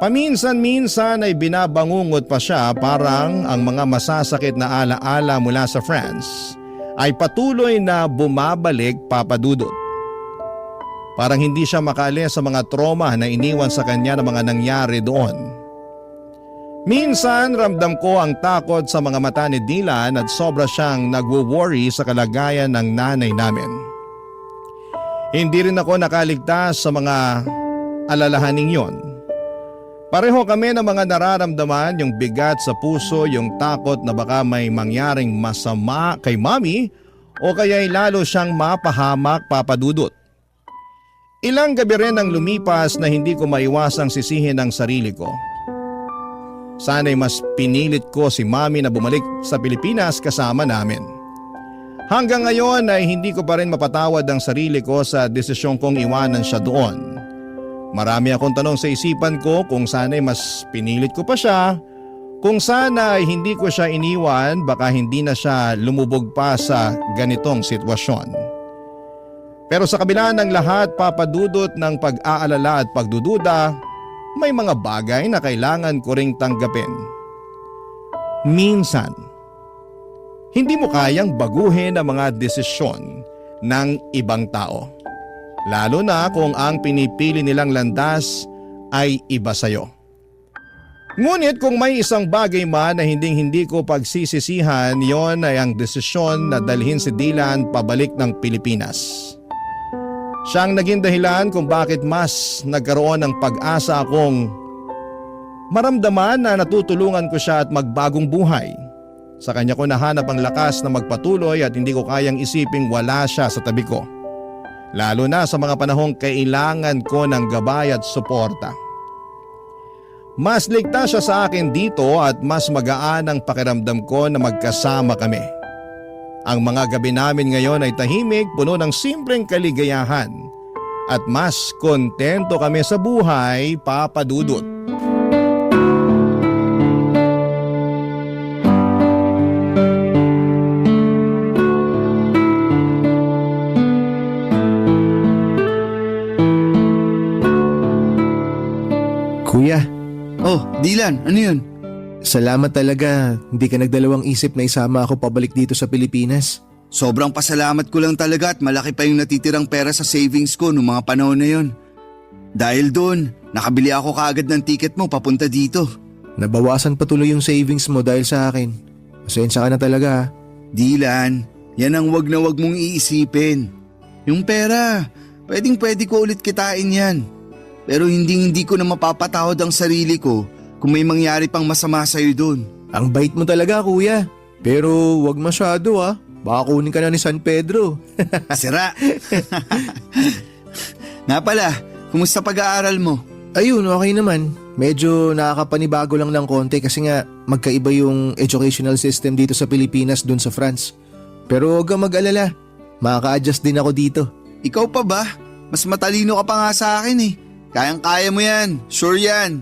Paminsan-minsan ay binabangungot pa siya, parang ang mga masasakit na alaala mula sa France ay patuloy na bumabalik, Papa Dudut. Parang hindi siya makaalis sa mga trauma na iniwan sa kanya ng mga nangyari doon. Minsan ramdam ko ang takot sa mga mata ni Dylan at sobra siyang nagwo-worry sa kalagayan ng nanay namin. Hindi rin ako nakaligtas sa mga alalahaning yon. Pareho kami ng mga nararamdaman, yung bigat sa puso, yung takot na baka may mangyaring masama kay Mommy o kaya'y lalo siyang mapahamak, Papa Dudut. Ilang gabi rin ang lumipas na hindi ko maiwasang sisihin ang sarili ko. Sana'y mas pinilit ko si Mommy na bumalik sa Pilipinas kasama namin. Hanggang ngayon ay hindi ko pa rin mapatawad ang sarili ko sa desisyon kong iwanan siya doon. Marami akong tanong sa isipan ko kung sana'y mas pinilit ko pa siya, kung sana ay hindi ko siya iniwan, baka hindi na siya lumubog pa sa ganitong sitwasyon. Pero sa kabila ng lahat, Papa Dudut, ng pag-aalala at pagdududa, may mga bagay na kailangan ko ring tanggapin. Minsan, hindi mo kayang baguhin ang mga desisyon ng ibang tao. Lalo na kung ang pinipili nilang landas ay iba sa'yo. Ngunit kung may isang bagay man na hindi ko pagsisisihan, yon ay ang desisyon na dalhin si Dylan pabalik ng Pilipinas. Siyang naging dahilan kung bakit mas nagkaroon ng pag-asa akong maramdaman na natutulungan ko siya at magbagong buhay. Sa kanya ko nahanap ang lakas na magpatuloy at hindi ko kayang isiping wala siya sa tabi ko. Lalo na sa mga panahong kailangan ko ng gabay at suporta. Mas ligtas siya sa akin dito at mas magaan ang pakiramdam ko na magkasama kami. Ang mga gabi namin ngayon ay tahimik, puno ng simpleng kaligayahan at mas kontento kami sa buhay, Papa Dudut. Kuya, Oh, Dylan, ano yun? salamat talaga. Hindi ka nagdalawang isip na isama ako pabalik dito sa Pilipinas. Sobrang pasalamat ko lang talaga at malaki pa yung natitirang pera sa savings ko noong mga panahon na yun. Dahil doon, nakabili ako kaagad ng ticket mo papunta dito. Nabawasan pa tuloy yung savings mo dahil sa akin. Pasensya ka na talaga ha. Dylan, yan ang wag na wag mong iisipin. Yung pera, pwede ko ulit kitain yan. Pero hindi ko na mapapatawad ang sarili ko kung may mangyari pang masama sa'yo doon. Ang bait mo talaga kuya. Pero wag masyado ha. Baka kunin ka na ni San Pedro. Sira! Nga pala, kumusta pag-aaral mo? Ayun, okay naman. Medyo nakakapanibago lang ng konti kasi nga magkaiba yung educational system dito sa Pilipinas dun sa France. Pero huwag kang mag-alala. Makaka-adjust din ako dito. Ikaw pa ba? Mas matalino ka pa nga sa akin eh. Kayang-kaya mo yan. Sure yan.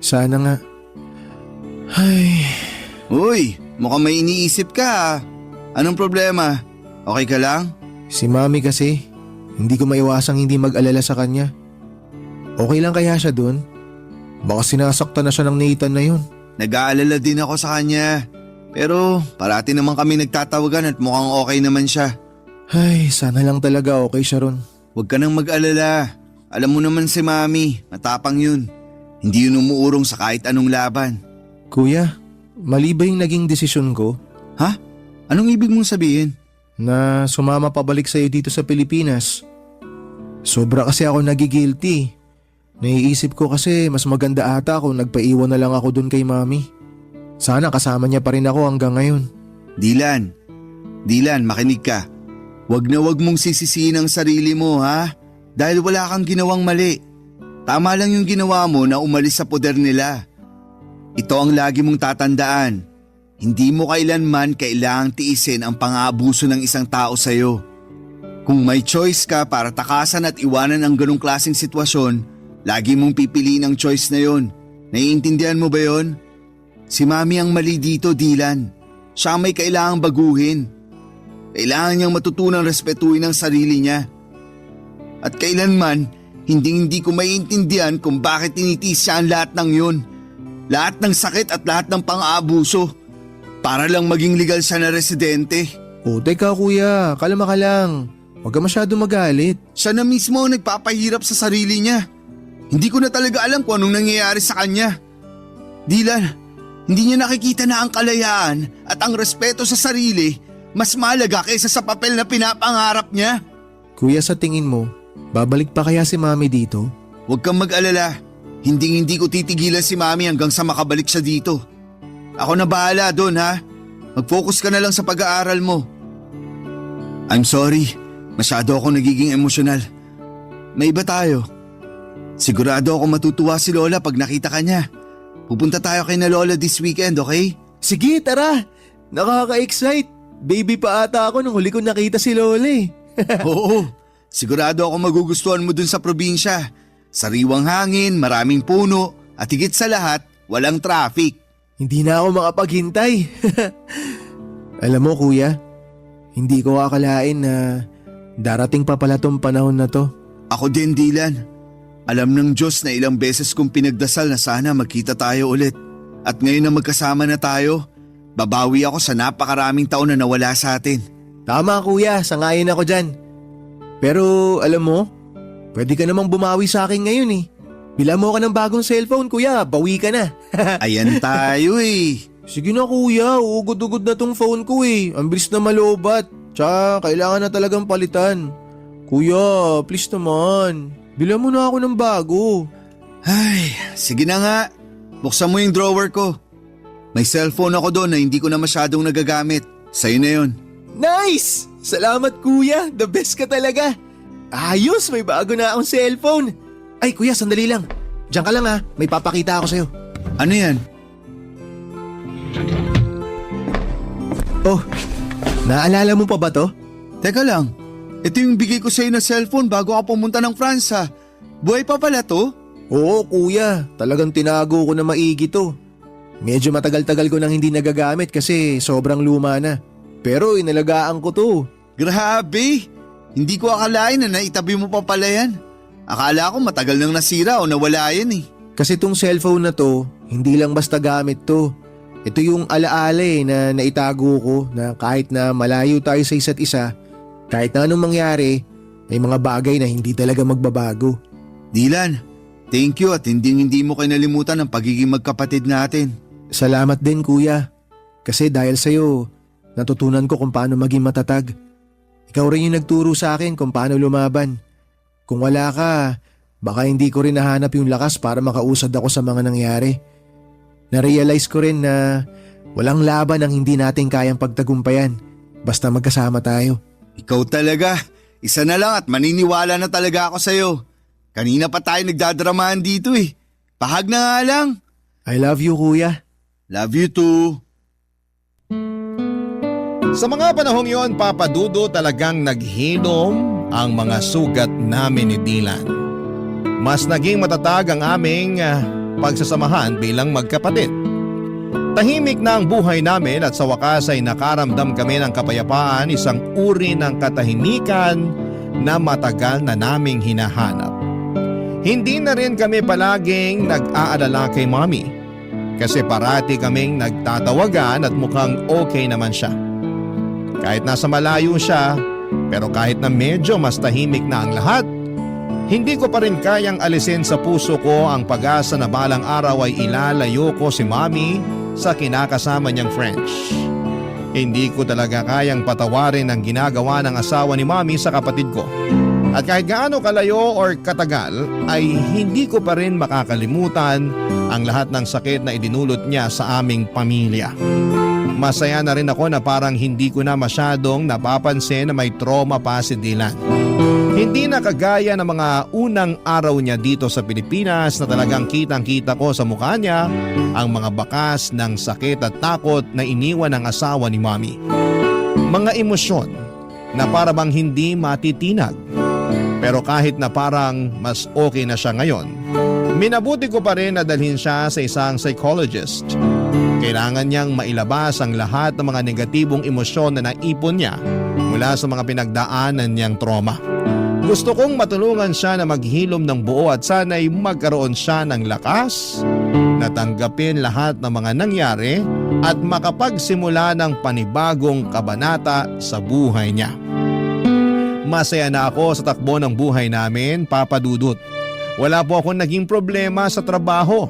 Sana nga. Ay, Uy, mukhang may iniisip ka ah. Anong problema? Okay ka lang? si Mami kasi. Hindi ko maiwasang hindi mag-alala sa kanya. Okay lang kaya siya dun? Baka sinasaktan na siya ng Nathan na yun. Nag-aalala din ako sa kanya. Pero parati naman kami nagtatawagan at mukhang okay naman siya. Ay, sana lang talaga okay siya ron. Huwag ka nang mag-alala. Alam mo naman si Mami, matapang yun. Hindi yun umuurong sa kahit anong laban. Kuya, mali ba yung naging desisyon ko? Ha? Anong ibig mong sabihin? Na sumama pabalik sa'yo dito sa Pilipinas. Sobra kasi ako nagigilty. Naiisip ko kasi mas maganda ata kung nagpaiwan na lang ako dun kay Mami. Sana kasama niya pa rin ako hanggang ngayon. Dylan, makinig ka. Wag na wag mong sisisihin ang sarili mo ha? Dahil wala kang ginawang mali. Tama lang yung ginawa mo na umalis sa poder nila. Ito ang lagi mong tatandaan. Hindi mo kailanman kailangang tiisin ang pang-aabuso ng isang tao sa'yo. Kung may choice ka para takasan at iwanan ang ganong klaseng sitwasyon, lagi mong pipiliin ang choice na yon. Naiintindihan mo ba yon? Si Mami ang mali dito, Dylan. Siya ang may kailangang baguhin. Kailangan niyang matutunang respetuhin ang sarili niya. At kailanman, hindi ko maiintindihan kung bakit tinitiis siya ang lahat ng yun. Lahat ng sakit at lahat ng pang-aabuso. Para lang maging legal siya na residente. O teka kuya, kalma ka lang. Huwag ka masyado magalit. Siya na mismo ang nagpapahirap sa sarili niya. Hindi ko na talaga alam kung anong nangyayari sa kanya. Dylan, hindi niya nakikita na ang kalayaan at ang respeto sa sarili mas mahalaga kaysa sa papel na pinapangarap niya. Kuya, sa tingin mo, babalik pa kaya si Mami dito? Huwag kang mag-alala. Hindi ko titigilan si Mami hanggang sa makabalik siya dito. Ako na bahala doon ha. Mag-focus ka na lang sa pag-aaral mo. I'm sorry. Masyado ako nagiging emosyonal. May iba tayo. Sigurado ako matutuwa si Lola pag nakita ka niya. Pupunta tayo kay na Lola this weekend, okay? Sige, tara. Nakaka-excite. Baby pa ata ako nung huli ko nakita si Lola eh. Oo. Sigurado ako magugustuhan mo dun sa probinsya. Sariwang hangin, maraming puno, at higit sa lahat, walang traffic. Hindi na ako makapaghintay. Alam mo kuya, hindi ko akalain na darating pa pala tong panahon na to. Ako din, Dylan. Alam ng Diyos na ilang beses kong pinagdasal na sana magkita tayo ulit. At ngayon na magkasama na tayo, babawi ako sa napakaraming taon na nawala sa atin. Tama kuya, sangayon ako dyan. Pero alam mo, pwede ka namang bumawi sa akin ngayon eh. Bila mo ka ng bagong cellphone kuya, bawi ka na. Ayan tayo eh. Sige na kuya, ugod-ugod na tong phone ko eh. Ang bilis na malobat. Tsaka kailangan na talagang palitan. Kuya, please naman. Bila mo na ako ng bago. Ay, sige na nga. Buksan mo yung drawer ko. May cellphone ako doon na hindi ko na masyadong nagagamit. Sa'yo na yun. Nice! Salamat kuya, the best ka talaga. Ayos, may bago na akong cellphone. Ay kuya, sandali lang. Diyan ka lang ha, may papakita ako sa'yo. Ano yan? Oh, naalala mo pa ba to? Teka lang. Ito yung bigay ko sa'yo na cellphone bago ako pumunta ng France ha. Buhay pa pala to? Oo kuya, talagang tinago ko na maigi to. Medyo matagal-tagal ko nang hindi nagagamit kasi sobrang luma na. Pero inalagaan ko to. Grabe! Hindi ko akalain na naitabi mo pa pala yan. Akala ko matagal nang nasira o nawala yan eh. Kasi tong cellphone na to, hindi lang basta gamit to. Ito yung alaala na naitago ko na kahit na malayo tayo sa isa't isa, kahit na anong mangyari, may mga bagay na hindi talaga magbabago. Dylan, thank you at hindi mo kinalimutan ang pagiging magkapatid natin. Salamat din kuya. Kasi dahil sa'yo, natutunan ko kung paano maging matatag. Ikaw rin yung nagturo sa akin kung paano lumaban. Kung wala ka, baka hindi ko rin nahanap yung lakas para makausad ako sa mga nangyari. Na-realize ko rin na walang laban ang hindi natin kayang pagtagumpayan basta magkasama tayo. Ikaw talaga, isa na lang at maniniwala na talaga ako sa'yo. Kanina pa tayo nagdadramahan dito eh. Pahag na nga lang. I love you kuya. Love you too. Sa mga panahong yon, Papa Dudo, talagang naghinom ang mga sugat namin ni Dylan. Mas naging matatag ang aming pagsasamahan bilang magkapatid. Tahimik na ang buhay namin at sa wakas ay nakaramdam kami ng kapayapaan, isang uri ng katahimikan na matagal na naming hinahanap. Hindi na rin kami palaging nag-aalala kay Mommy kasi parati kaming nagtatawagan at mukhang okay naman siya. Kahit nasa malayo siya, pero kahit na medyo mas tahimik na ang lahat, hindi ko pa rin kayang alisin sa puso ko ang pag-asa na balang araw ay ilalayo ko si Mommy sa kinakasama niyang French. Hindi ko talaga kayang patawarin ang ginagawa ng asawa ni Mommy sa kapatid ko. At kahit gaano kalayo or katagal ay hindi ko pa rin makakalimutan ang lahat ng sakit na idinulot niya sa aming pamilya. Masaya na rin ako na parang hindi ko na masyadong napapansin na may trauma pa si Dylan. Hindi na kagaya ng mga unang araw niya dito sa Pilipinas na talagang kitang-kita ko sa mukha niya ang mga bakas ng sakit at takot na iniwan ng asawa ni Mommy. Mga emosyon na para bang hindi matitinag. Pero kahit na parang mas okay na siya ngayon, minabuti ko pa rin na dalhin siya sa isang psychologist. Kailangan niyang mailabas ang lahat ng mga negatibong emosyon na naipon niya mula sa mga pinagdaanan niyang trauma. Gusto kong matulungan siya na maghilom ng buo at sana'y magkaroon siya ng lakas na tanggapin lahat ng mga nangyari at makapagsimula ng panibagong kabanata sa buhay niya. Masaya na ako sa takbo ng buhay namin, Papa Dudut. Wala po akong naging problema sa trabaho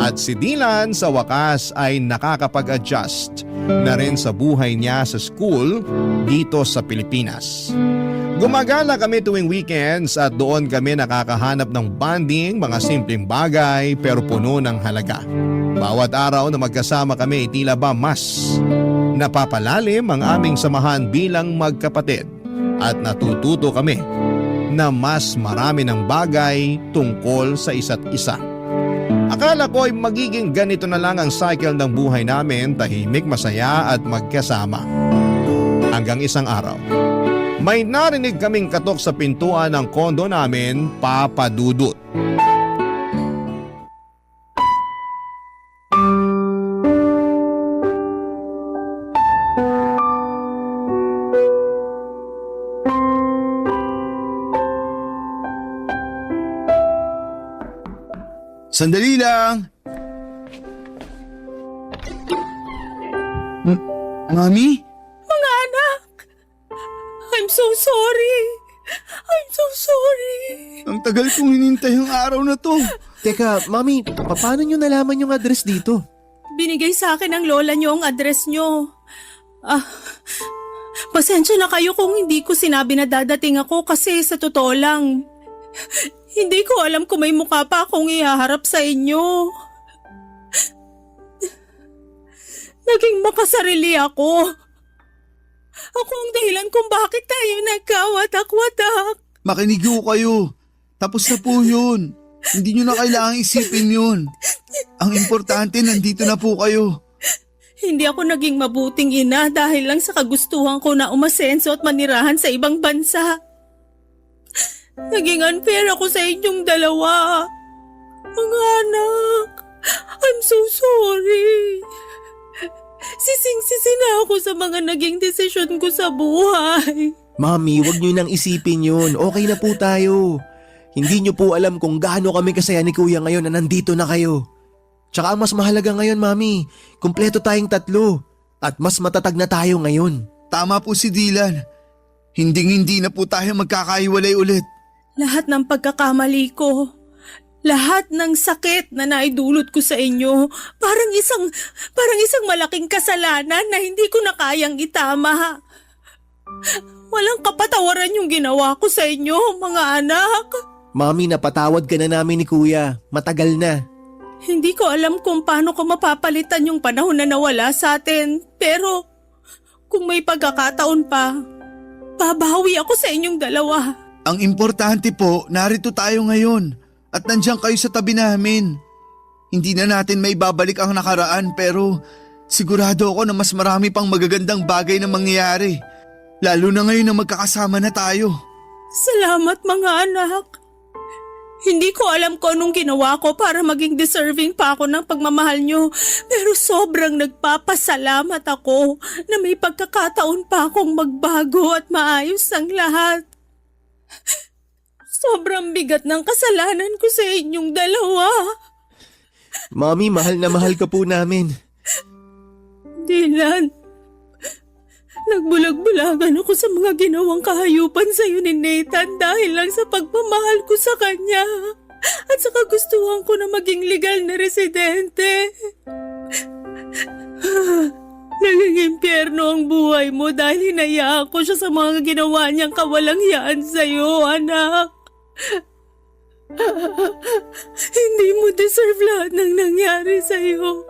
at si Dylan sa wakas ay nakakapag-adjust na rin sa buhay niya sa school dito sa Pilipinas. Gumagala kami tuwing weekends at doon kami nakakahanap ng bonding, mga simpleng bagay pero puno ng halaga. Bawat araw na magkasama kami tila ba mas napapalalim ang aming samahan bilang magkapatid at natututo kami na mas marami ng bagay tungkol sa isa't isa. Akala ko ay magiging ganito na lang ang cycle ng buhay namin, tahimik, masaya at magkasama. Hanggang isang araw, may narinig kaming katok sa pintuan ng kondo namin, Papa Dudut. Sandali lang! Mami? Mga anak! I'm so sorry! I'm so sorry! Ang tagal kong hinintay ang araw na to. Teka, Mami, paano nyo nalaman yung address dito? Binigay sa akin ng lola niyo ang address niyo. Pasensya na kayo kung hindi ko sinabi na dadating ako kasi sa totoo lang, hindi ko alam kung may mukha pa akong ihaharap sa inyo. Naging makasarili ako. Ako ang dahilan kung bakit tayo nagkawatak-watak. Makinig ho kayo. Tapos na po yun. Hindi nyo na kailangang isipin yun. Ang importante, nandito na po kayo. Hindi ako naging mabuting ina dahil lang sa kagustuhan ko na umasenso at manirahan sa ibang bansa. Naging unfair ako sa inyong dalawa. Mga anak, I'm so sorry. Sising-sisi na ako sa mga naging desisyon ko sa buhay. Mami, wag nyo nang isipin yun. Okay na po tayo. Hindi nyo po alam kung gaano kami kasaya ni Kuya ngayon na nandito na kayo. Tsaka ang mas mahalaga ngayon, Mami, kumpleto tayong tatlo. At mas matatag na tayo ngayon. Tama po si Dylan. Hinding-hindi na po tayo magkakaiwalay ulit. Lahat ng pagkakamali ko, lahat ng sakit na naidulot ko sa inyo, parang isang malaking kasalanan na hindi ko na kayang itama. Walang kapatawaran yung ginawa ko sa inyo, mga anak. Mami, napatawad ka na namin ni Kuya. Matagal na. Hindi ko alam kung paano ko mapapalitan yung panahon na nawala sa atin, pero kung may pagkakataon pa, babawi ako sa inyong dalawa. Ang importante po, narito tayo ngayon at nandiyan kayo sa tabi namin. Hindi na natin may babalik ang nakaraan pero sigurado ako na mas marami pang magagandang bagay na mangyayari. Lalo na ngayon na magkakasama na tayo. Salamat mga anak. Hindi ko alam kung anong ginawa ko para maging deserving pa ako ng pagmamahal nyo. Pero sobrang nagpapasalamat ako na may pagkakataon pa akong magbago at maayos ang lahat. Sobrang bigat ng kasalanan ko sa inyong dalawa. Mami, mahal na mahal ka po namin. Dylan, nagbulag-bulagan ako sa mga ginawang kahayupan sa iyo ni Nathan dahil lang sa pagmamahal ko sa kanya at sa kagustuhan ko na maging legal na residente. Naging impyerno ang buhay mo dahil hinayaan ko siya sa mga ginawa niyang kawalangyaan sa iyo, anak. Hindi mo deserve lahat ng nangyari sa iyo.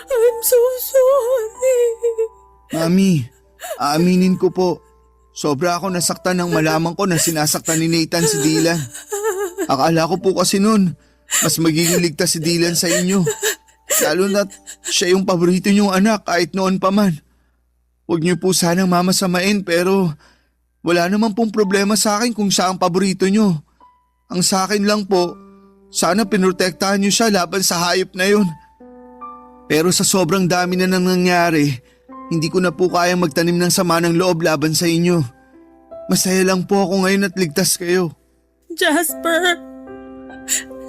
I'm so sorry. Mami, aaminin ko po. Sobra ako nasaktan nang malaman ko na sinasaktan ni Nathan si Dylan. Akala ko po kasi noon, mas magiging ligtas si Dylan sa inyo. Lalo na't siya yung paborito niyong anak kahit noon pa man. Huwag niyo po sanang mamasamain pero wala naman pong problema sa akin kung siya ang paborito niyo. Ang sa akin lang po, sana pinrotektahan niyo siya laban sa hayop na yun. Pero sa sobrang dami na nang nangyari, hindi ko na po kayang magtanim ng sama ng loob laban sa inyo. Masaya lang po ako ngayon at ligtas kayo. Jasper,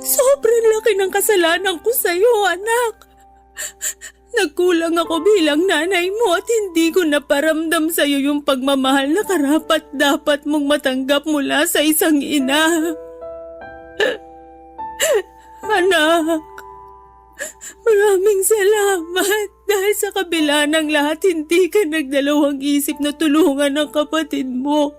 sobrang laki ng kasalanan ko sa'yo, anak. Nagkulang ako bilang nanay mo at hindi ko naparamdam sa'yo yung pagmamahal na karapat dapat mong matanggap mula sa isang ina. Anak, maraming salamat dahil sa kabila ng lahat hindi ka nagdalawang isip na tulungan ang kapatid mo.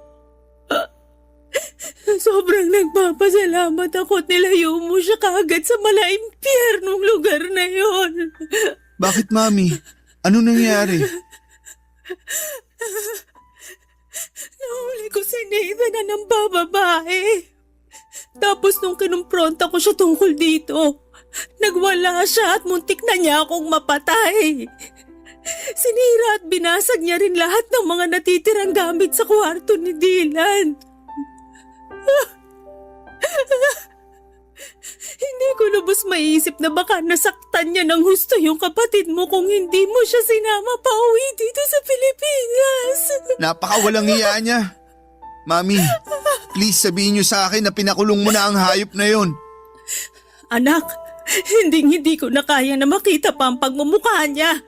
Sobrang nagpapasalamat ako at nilayo mo siya kaagad sa malaimpyernong lugar na yon. Bakit, Mami? Ano nangyari? Nahuli ko si Nathan na ng bababae. Tapos nung kinumpronta ko siya tungkol dito, nagwala siya at muntik na niya akong mapatay. Sinira at binasag niya rin lahat ng mga natitirang gamit sa kwarto ni Dylan. Hindi ko lubos maiisip na baka nasaktan niya ng husto yung kapatid mo kung hindi mo siya sinama pa uwi dito sa Pilipinas. Napakawalang iya niya. Mami, please sabihin niyo sa akin na pinakulong mo na ang hayop na yon. Anak, hindi ko na kaya na makita pa ang pagmumukha niya.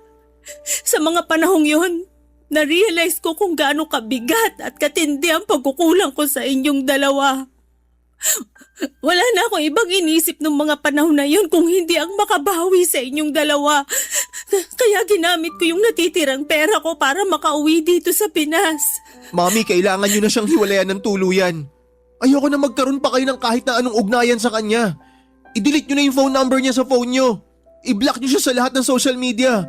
Sa mga panahong yon, na-realize ko kung gaano kabigat at katindi ang pagkukulang ko sa inyong dalawa. Wala na akong ibang inisip ng mga panahon na yon kung hindi ang makabawi sa inyong dalawa. Kaya ginamit ko yung natitirang pera ko para makauwi dito sa Pinas. Mami, kailangan nyo na siyang hiwalayan ng tuluyan. Ayoko na magkaroon pa kayo ng kahit na anong ugnayan sa kanya. I-delete nyo na yung phone number niya sa phone nyo. I-block nyo siya sa lahat ng social media.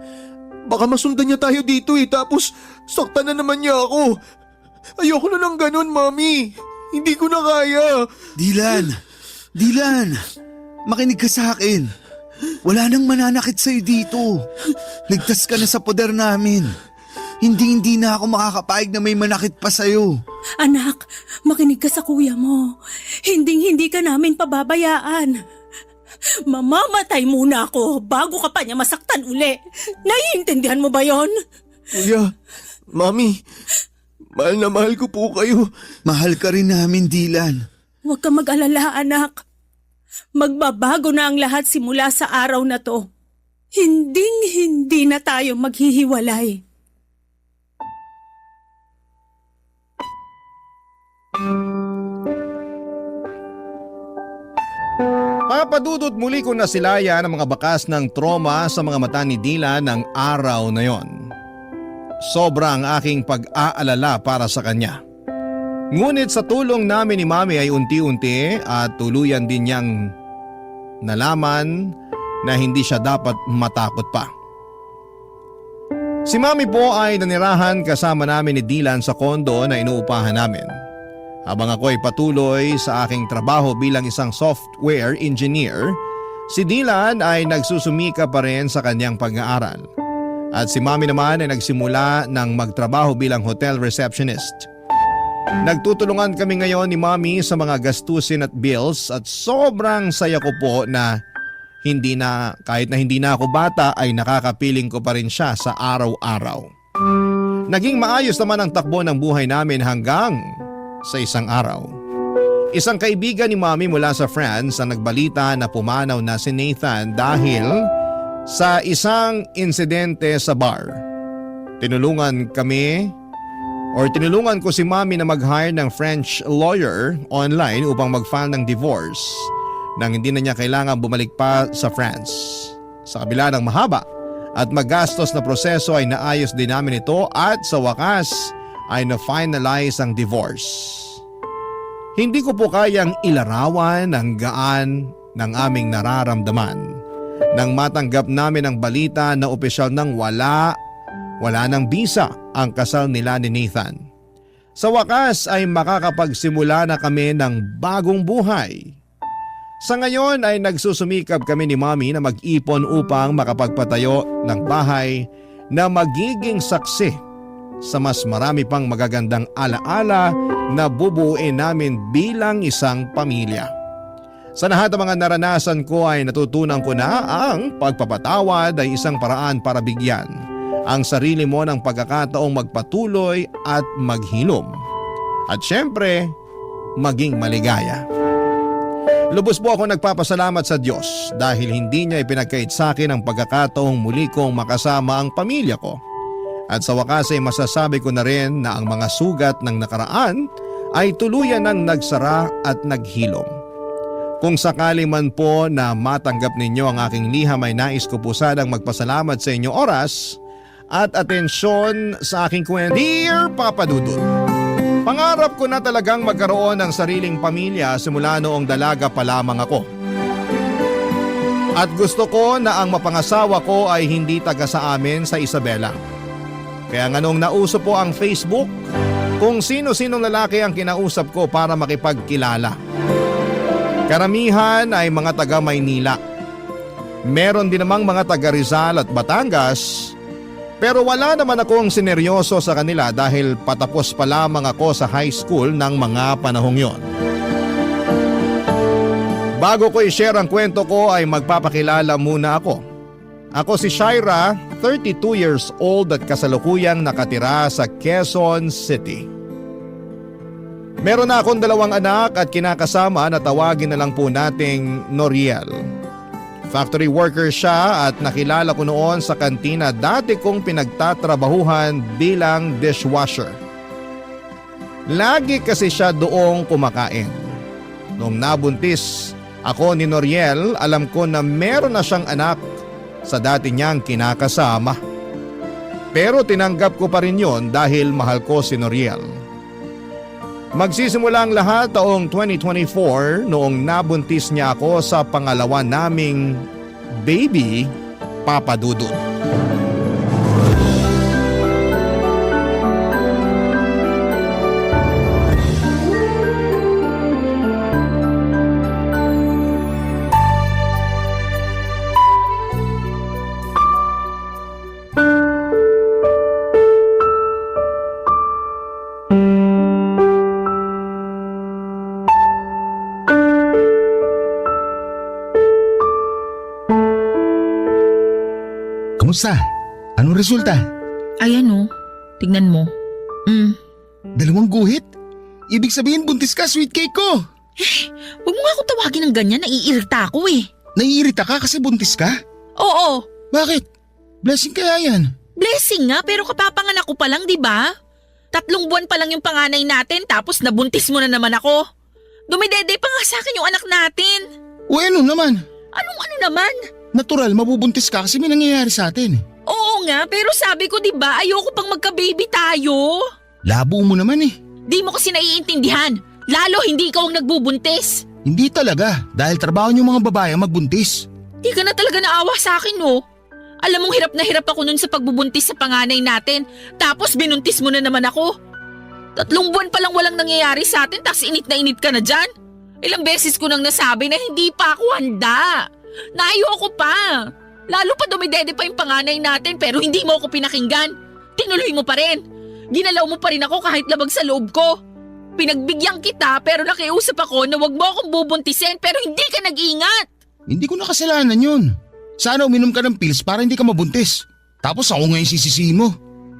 Baka masundan niya tayo dito tapos saktan na naman niya ako. Ayoko na ng ganun, Mami. Hindi ko na kaya. Dylan, makinig ka sa akin. Wala nang mananakit sa'yo dito. Ligtas ka na sa poder namin. Hindi na ako makakapayag na may manakit pa sa'yo. Anak, makinig ka sa kuya mo. Hindi ka namin pababayaan. Mamamatay muna ako bago ka pa niya masaktan uli. Naiintindihan mo ba yon? Kuya, Mami, mahal na mahal ko po kayo. Mahal ka rin namin, Dylan. Huwag kang mag-alala, anak. Magbabago na ang lahat simula sa araw na to. Hindi na tayo maghihiwalay. Papadudot muli ko nasilayan ang mga bakas ng trauma sa mga mata ni Dylan ng araw na yon. Sobra ang aking pag-aalala para sa kanya. Ngunit sa tulong namin ni Mami ay unti-unti at tuluyan din niyang nalaman na hindi siya dapat matakot pa. Si Mami po ay nanirahan kasama namin ni Dylan sa kondo na inuupahan namin. Habang ako ay patuloy sa aking trabaho bilang isang software engineer, si Dylan ay nagsusumika pa rin sa kanyang pag-aaral. At si Mami naman ay nagsimula ng magtrabaho bilang hotel receptionist. Nagtutulungan kami ngayon ni Mami sa mga gastusin at bills at sobrang saya ko po na kahit na hindi na ako bata ay nakakapiling ko pa rin siya sa araw-araw. Naging maayos naman ang takbo ng buhay namin hanggang sa isang araw. Isang kaibigan ni Mami mula sa France ang nagbalita na pumanaw na si Nathan dahil sa isang insidente sa bar. Tinulungan ko si Mami na mag-hire ng French lawyer online upang mag-file ng divorce nang hindi na niya kailangan bumalik pa sa France. Sa kabila ng mahaba at magastos na proseso ay naayos din namin ito at sa wakas ay na-finalize ang divorce. Hindi ko po kayang ilarawan ang gaan ng aming nararamdaman nang matanggap namin ang balita na opisyal nang wala ng bisa ang kasal nila ni Nathan. Sa wakas ay makakapagsimula na kami ng bagong buhay. Sa ngayon ay nagsusumikap kami ni Mommy na mag-ipon upang makapagpatayo ng bahay na magiging saksi sa mas marami pang magagandang alaala na bubuuin namin bilang isang pamilya. Sa lahat ng mga naranasan ko ay natutunan ko na ang pagpapatawad ay isang paraan para bigyan ang sarili mo ng pagkakataong magpatuloy at maghilom. At syempre, maging maligaya. Lubos po ako nagpapasalamat sa Diyos dahil hindi niya ipinagkait sa akin ang pagkakataong muli kong makasama ang pamilya ko. At sa wakas ay masasabi ko na rin na ang mga sugat ng nakaraan ay tuluyan ng nagsara at naghilom. Kung sakali man po na matanggap ninyo ang aking liham ay nais ko po sanang magpasalamat sa inyong oras at atensyon sa aking kwento. Dear Papa Dudut, pangarap ko na talagang magkaroon ng sariling pamilya simula noong dalaga pa lamang ako. At gusto ko na ang mapangasawa ko ay hindi taga sa amin sa Isabela. Kaya nga nung nauso po ang Facebook, kung sino-sinong lalaki ang kinausap ko para makipagkilala. Karamihan ay mga taga Maynila. Meron din namang mga taga Rizal at Batangas. Pero wala naman akong sineryoso sa kanila dahil patapos pa lamang ako sa high school ng mga panahong yon. Bago ko i-share ang kwento ko ay magpapakilala muna ako. Ako si Shaira, 32 years old at kasalukuyang nakatira sa Quezon City. Meron na akong 2 anak at kinakasama na tawagin na lang po nating Noriel. Factory worker siya at nakilala ko noon sa kantina dati kong pinagtatrabahuhan bilang dishwasher. Lagi kasi siya doong kumakain. Noong nabuntis ako ni Noriel, alam ko na meron na siyang anak sa dati niyang kinakasama. Pero tinanggap ko pa rin yon dahil mahal ko si Noriel. Magsisimula ang lahat taong 2024 noong nabuntis niya ako sa pangalawa naming baby, Papa Dudut. Kamusta? Anong resulta? Ayan o, tignan mo. 2 guhit? Ibig sabihin buntis ka, sweet cake ko! Huwag mo nga ako tawagin ng ganyan, naiirita ako eh. Naiirita ka kasi buntis ka? Oo, Bakit? Blessing kaya yan. blessing nga pero kapapanganak ko pa lang, di ba? 3 buwan pa lang yung panganay natin tapos nabuntis mo na naman ako. Dumidede pa nga sa akin yung anak natin. O ano naman? Anong ano naman? Natural, mabubuntis ka kasi may nangyayari sa atin. Oo nga, pero sabi ko di ba ayoko pang magka-baby tayo. Labo mo naman eh. Di mo kasi naiintindihan. Lalo hindi ikaw ang nagbubuntis. Hindi talaga, dahil trabaho niyo mga babae ang magbuntis. Di ka na talaga naawa sa akin, no? Alam mong hirap na hirap ako nun sa pagbubuntis sa panganay natin. Tapos binuntis mo na naman ako. 3 buwan pa lang walang nangyayari sa atin tapos init na init ka na dyan. Ilang beses ko nang nasabi na hindi pa ako handa. Na ayoko pa. Lalo pa dumidede pa yung panganay natin pero hindi mo ako pinakinggan. Tinuloy mo pa rin. Ginalaw mo pa rin ako kahit labag sa loob ko. Pinagbigyan kita pero nakiusap ako na wag mo akong bubuntisin pero hindi ka nag-ingat. Hindi ko na kasalanan yun. Sana uminom ka ng pills para hindi ka mabuntis. Tapos ako ngayon sisisihin mo.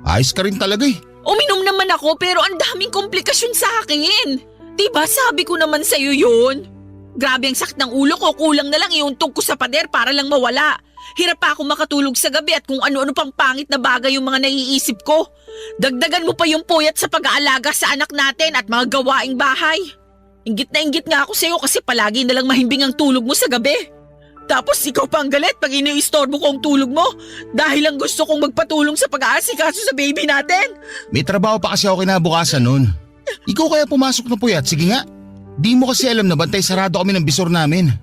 Ayos ka rin talaga eh. Uminom naman ako pero ang daming komplikasyon sa akin. Diba sabi ko naman sa'yo yun? Grabe ang sakit ng ulo ko, kulang na lang iuntog ko sa pader para lang mawala. Hirap pa ako makatulog sa gabi at kung ano-ano pang pangit na bagay yung mga naiisip ko. Dagdagan mo pa yung puyat sa pag-aalaga sa anak natin at mga gawaing bahay. Inggit na inggit nga ako sa'yo kasi palagi na lang mahimbing ang tulog mo sa gabi. Tapos ikaw pa ang galit pag iniistorbo ko ang tulog mo dahil lang gusto kong magpatulong sa pag-aasikaso sa baby natin. May trabaho pa kasi ako kinabukasan nun. Ikaw kaya pumasok na puyat, sige nga. Di mo kasi alam na bantay sarado kami ng bisor namin.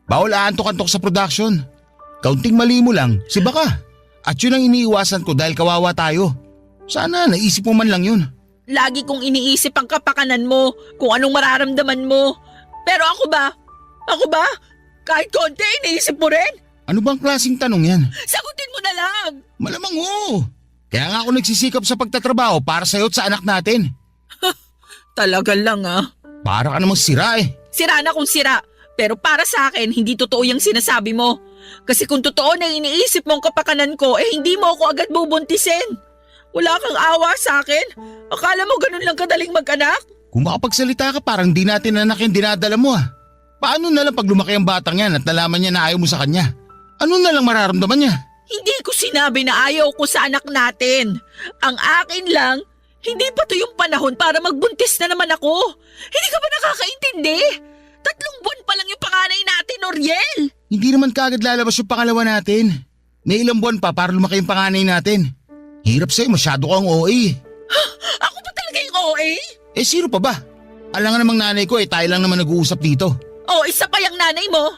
Bawal aantok-antok sa production. Kaunting mali mo lang, siba ka. At yun ang iniiwasan ko dahil kawawa tayo. Sana naisip mo man lang yun. Lagi kong iniisip ang kapakanan mo, kung anong mararamdaman mo. Pero ako ba? Kahit konti, iniisip mo rin? Ano bang klaseng tanong yan? Sagutin mo na lang. Malamang oo. Kaya nga ako nagsisikap sa pagtatrabaho para sa'yo at sa anak natin. Talaga lang Para ka namang sira eh. Sira na kung sira. Pero para sa akin, hindi totoo yung sinasabi mo. Kasi kung totoo na iniisip mo ang kapakanan ko, hindi mo ako agad bubuntisin. Wala kang awa sa akin? Akala mo ganun lang kadaling mag-anak? Kung makapagsalita ka parang di natin anak yung dinadala mo Paano na lang pag lumaki ang batang yan at nalaman niya na ayaw mo sa kanya? Ano na lang mararamdaman niya? Hindi ko sinabi na ayaw ko sa anak natin. Ang akin lang, hindi pa to yung panahon para magbuntis na naman ako. Hindi ka ba nakakaintindi? 3 buwan pa lang yung panganay natin, Noriel. Hindi naman kaagad lalabas yung pangalawa natin. May ilang buwan pa para lumaki yung panganay natin. Hirap sa'yo, masyado kang OA. Ako pa talaga yung OA? Eh sino pa ba? Alam nga namang nanay ko tayo lang naman nag-uusap dito. Isa pa yung nanay mo.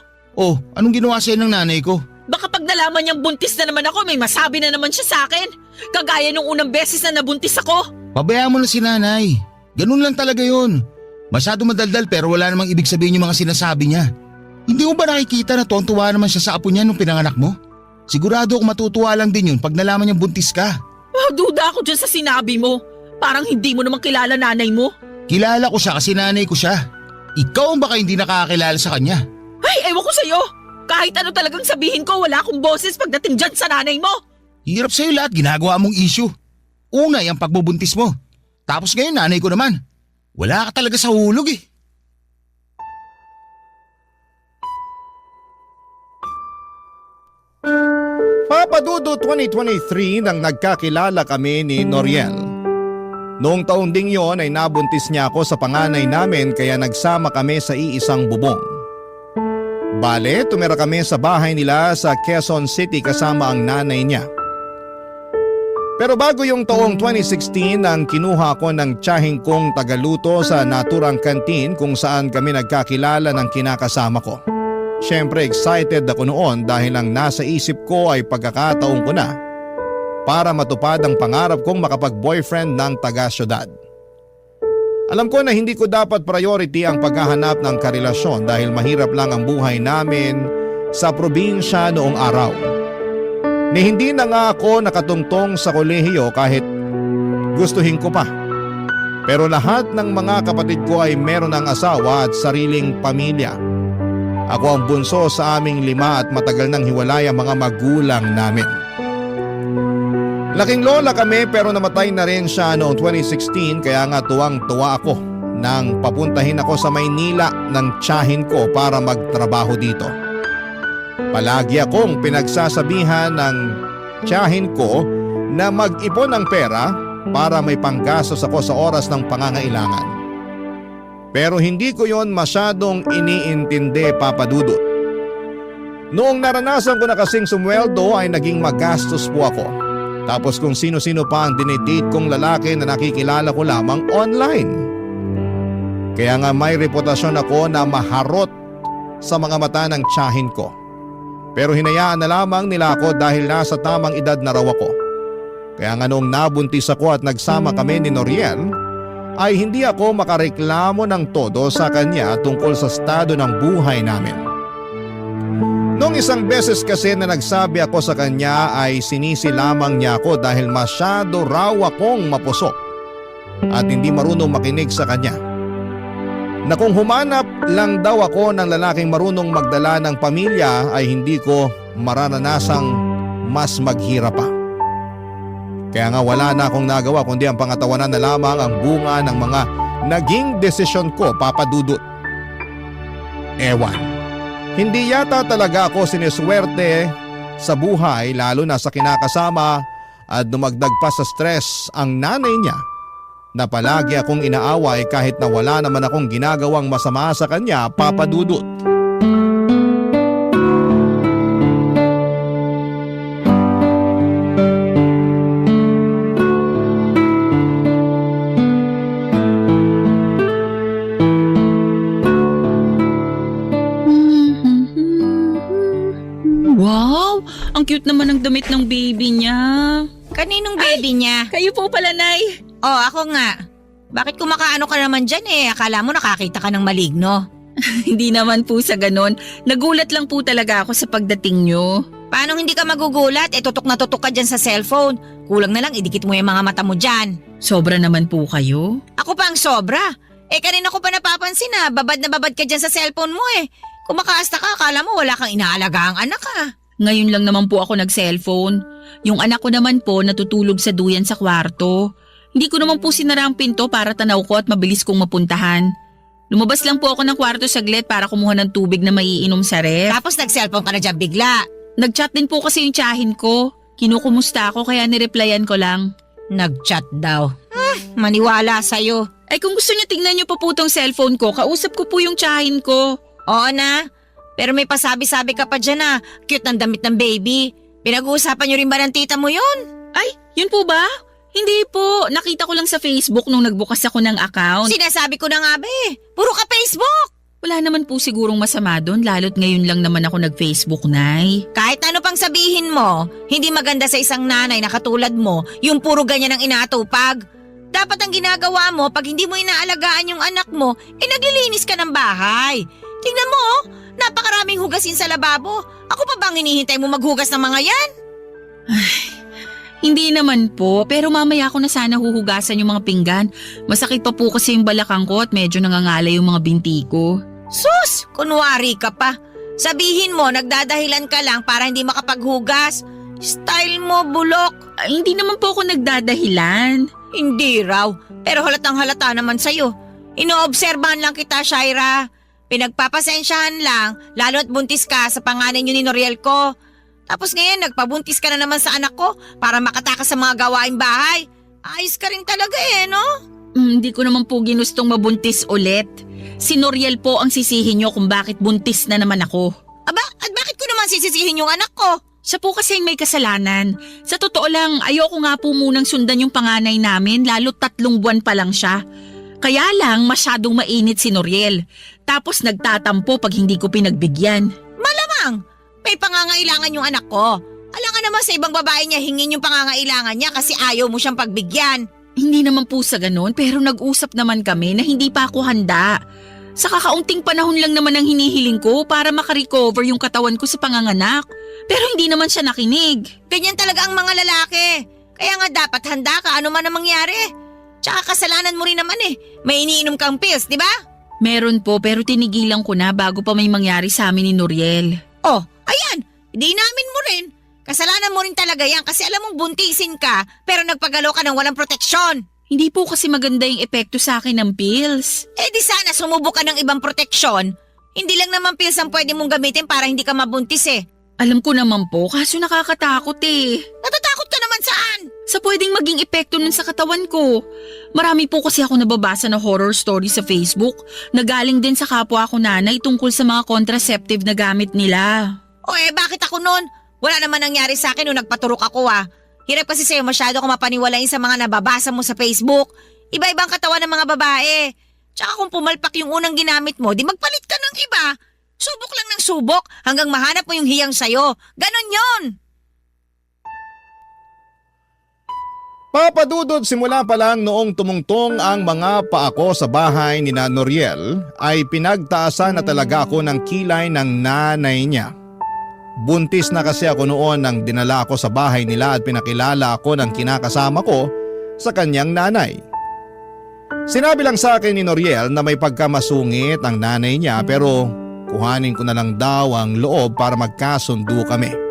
Anong ginawa sa'yo ng nanay ko? Baka pag nalaman niyang buntis na naman ako, may masabi na naman siya sa akin. Kagaya nung unang beses na nabuntis ako. Pabayaan mo na si nanay. Ganun lang talaga yun. Masyado madaldal pero wala namang ibig sabihin yung mga sinasabi niya. Hindi mo ba nakikita na tuwang-tuwa naman siya sa apo niya nung pinanganak mo? Sigurado akong matutuwa lang din yun pag nalaman niyang buntis ka. Duda ako dyan sa sinabi mo. Parang hindi mo naman kilala nanay mo. Kilala ko siya kasi nanay ko siya. Ikaw ang baka hindi nakakakilala sa kanya. Ay, ewan ko sa'yo. Kahit ano talagang sabihin ko, wala akong boses pagdating dyan sa nanay mo. Hirap sa'yo lahat ginagawa mong issue. Una yung pagbubuntis mo. Tapos ngayon nanay ko naman. Wala ka talaga sa hulog eh. Papadudo 2023 nang nagkakilala kami ni Noriel. Noong taon ding yon ay nabuntis niya ako sa panganay namin kaya nagsama kami sa iisang bubong. Bale, tumira kami sa bahay nila sa Quezon City kasama ang nanay niya. Pero bago yung taong 2016 nang kinuha ko ng tiyahing kong tagaluto sa naturang kantin kung saan kami nagkakilala ng kinakasama ko. Siyempre excited ako noon dahil ang nasa isip ko ay pagkakataon ko na para matupad ang pangarap kong makapag-boyfriend ng taga-syudad. Alam ko na hindi ko dapat priority ang paghahanap ng karelasyon dahil mahirap lang ang buhay namin sa probinsya noong araw. Ni hindi na nga ako nakatungtong sa kolehiyo kahit gustuhin ko pa. Pero lahat ng mga kapatid ko ay meron ng asawa at sariling pamilya. Ako ang bunso sa aming 5 at matagal nang hiwalay ang mga magulang namin. Laking lola kami pero namatay na rin siya noong 2016 kaya nga tuwang-tuwa ako nang papuntahin ako sa Maynila ng tiyahin ko para magtrabaho dito. Palagi akong pinagsasabihan ng tiyahin ko na mag-ipon ng pera para may panggastos ako sa oras ng pangangailangan. Pero hindi ko yon masyadong iniintindi, Papa Dudut. Noong naranasan ko na kasing sumweldo ay naging magastos po ako. Tapos kung sino-sino pa ang dinidate kong lalaki na nakikilala ko lamang online. Kaya nga may reputasyon ako na maharot sa mga mata ng tiyahin ko. Pero hinayaan na lamang nila ako dahil nasa tamang edad na raw ako. Kaya nga noong nabuntis ako at nagsama kami ni Noriel, ay hindi ako makareklamo ng todo sa kanya tungkol sa estado ng buhay namin. Noong isang beses kasi na nagsabi ako sa kanya ay sinisi lamang niya ako dahil masyado raw akong mapusok at hindi marunong makinig sa kanya. Na kung humanap lang daw ako ng lalaking marunong magdala ng pamilya ay hindi ko marananasang mas maghirap pa. Kaya nga wala na akong nagawa kundi ang pangatawanan na lamang ang bunga ng mga naging desisyon ko, Papa Dudut. Ewan. Hindi yata talaga ako siniswerte sa buhay lalo na sa kinakasama at dumagdag pa sa stress ang nanay niya na palagi akong inaaway kahit na wala naman akong ginagawang masama sa kanya, Papa Dudut. Wow! Ang cute naman ng damit ng baby niya. Kaninong baby niya? Kayo po pala, Nay. Oh, ako nga. Bakit kumakaano ka naman dyan Akala mo nakakita ka ng maligno. Hindi naman po sa ganon. Nagulat lang po talaga ako sa pagdating nyo. Paano hindi ka magugulat? Tutok na tutok ka dyan sa cellphone. Kulang na lang idikit mo yung mga mata mo dyan. Sobra naman po kayo. Ako pa ang sobra. Kanina ko pa napapansin na babad ka dyan sa cellphone mo Kung makaasta ka, akala mo wala kang inaalaga ang anak Ngayon lang naman po ako nag-cellphone. Yung anak ko naman po natutulog sa duyan sa kwarto. Hindi ko naman po sinara ang pinto para tanaw ko at mabilis kong mapuntahan. Lumabas lang po ako ng kwarto saglit para kumuha ng tubig na maiinom sa ref. Tapos nag-cellphone ka na dyan bigla. Nag-chat din po kasi yung tiyahin ko. Kinukumusta ako kaya nireplyan ko lang. Nag-chat daw. Maniwala sa'yo. Ay kung gusto niyo tingnan niyo pa po tong cellphone ko, kausap ko po yung tiyahin ko. Oo na. Pero may pasabi-sabi ka pa dyan cute ng damit ng baby. Pinag-uusapan niyo rin ba ng tita mo yun? Ay, yun po ba? Hindi po, nakita ko lang sa Facebook nung nagbukas ako ng account. Sinasabi ko na nga puro ka Facebook. Wala naman po sigurong masama doon, lalo't ngayon lang naman ako nag-Facebook, Nay. Kahit ano pang sabihin mo, hindi maganda sa isang nanay na katulad mo, yung puro ganyan ang inaatupag. Dapat ang ginagawa mo, pag hindi mo inaalagaan yung anak mo, naglilinis ka ng bahay. Tingnan mo, napakaraming hugasin sa lababo. Ako pa bang hinihintay mo maghugas ng mga yan? Hindi naman po, pero mamaya ko na sana huhugasan yung mga pinggan. Masakit pa po kasi yung balakang ko at medyo nangangalay yung mga binti ko. Sus, kunwari ka pa. Sabihin mo, nagdadahilan ka lang para hindi makapaghugas. Style mo, bulok. Ay, hindi naman po ako nagdadahilan. Hindi raw, pero halatang halata naman sa'yo. Inoobserbahan lang kita, Shaira. Pinagpapasensyahan lang, lalo't buntis ka sa panganay niyo ni Noriel ko. Tapos ngayon, nagpabuntis ka na naman sa anak ko para makatakas sa mga gawaing bahay. Ayos ka rin talaga no? Hindi ko naman po ginustong mabuntis ulit. Si Noriel po ang sisihin niyo kung bakit buntis na naman ako. Aba, at bakit ko naman sisisihin yung anak ko? Siya po kasi may kasalanan. Sa totoo lang, ayoko nga po munang sundan yung panganay namin lalo't 3 buwan pa lang siya. Kaya lang masyadong mainit si Noriel. Tapos nagtatampo pag hindi ko pinagbigyan. Malamang! May pangangailangan yung anak ko. Alam ka naman sa ibang babae niya hingin yung pangangailangan niya kasi ayaw mo siyang pagbigyan. Hindi naman po sa ganun pero nag-usap naman kami na hindi pa ako handa. Sa kakaunting panahon lang naman ang hinihiling ko para makarecover yung katawan ko sa panganganak. Pero hindi naman siya nakinig. Ganyan talaga ang mga lalaki. Kaya nga dapat handa ka ano man ang mangyari. Tsaka kasalanan mo rin naman May iniinom kang pills, di ba? Meron po pero tinigilan ko na bago pa may mangyari sa amin ni Noriel. Oh, ayan, hindi namin mo rin. Kasalanan mo rin talaga yan kasi alam mong buntisin ka pero nagpagalaw ka ng walang proteksyon. Hindi po kasi maganda yung epekto sa akin ng pills. Di sana sumubok ka ng ibang proteksyon. Hindi lang naman pills ang pwede mong gamitin para hindi ka mabuntis Alam ko naman po kaso nakakatakot Natatakot ka naman saan? Sa pwedeng maging epekto nun sa katawan ko. Marami po kasi ako nababasa na horror story sa Facebook na galing din sa kapwa ko nanay tungkol sa mga contraceptive na gamit nila. Bakit ako nun? Wala naman nangyari sa akin nung nagpaturok ako Hirap kasi sa'yo masyado ko mapaniwalain sa mga nababasa mo sa Facebook. Iba-ibang katawan ng mga babae. Tsaka kung pumalpak yung unang ginamit mo, di magpalit ka ng iba. Subok lang ng subok hanggang mahanap mo yung hiyang sayo. Ganon yon. Papadudod simula pa lang noong tumungtong ang mga paako sa bahay ni na Noriel ay pinagtaasan na talaga ako ng kilay ng nanay niya. Buntis na kasi ako noon nang dinala ako sa bahay nila at pinakilala ako ng kinakasama ko sa kanyang nanay. Sinabi lang sa akin ni Noriel na may pagkamasungit ang nanay niya pero kuhanin ko na lang daw ang loob para magkasundo kami.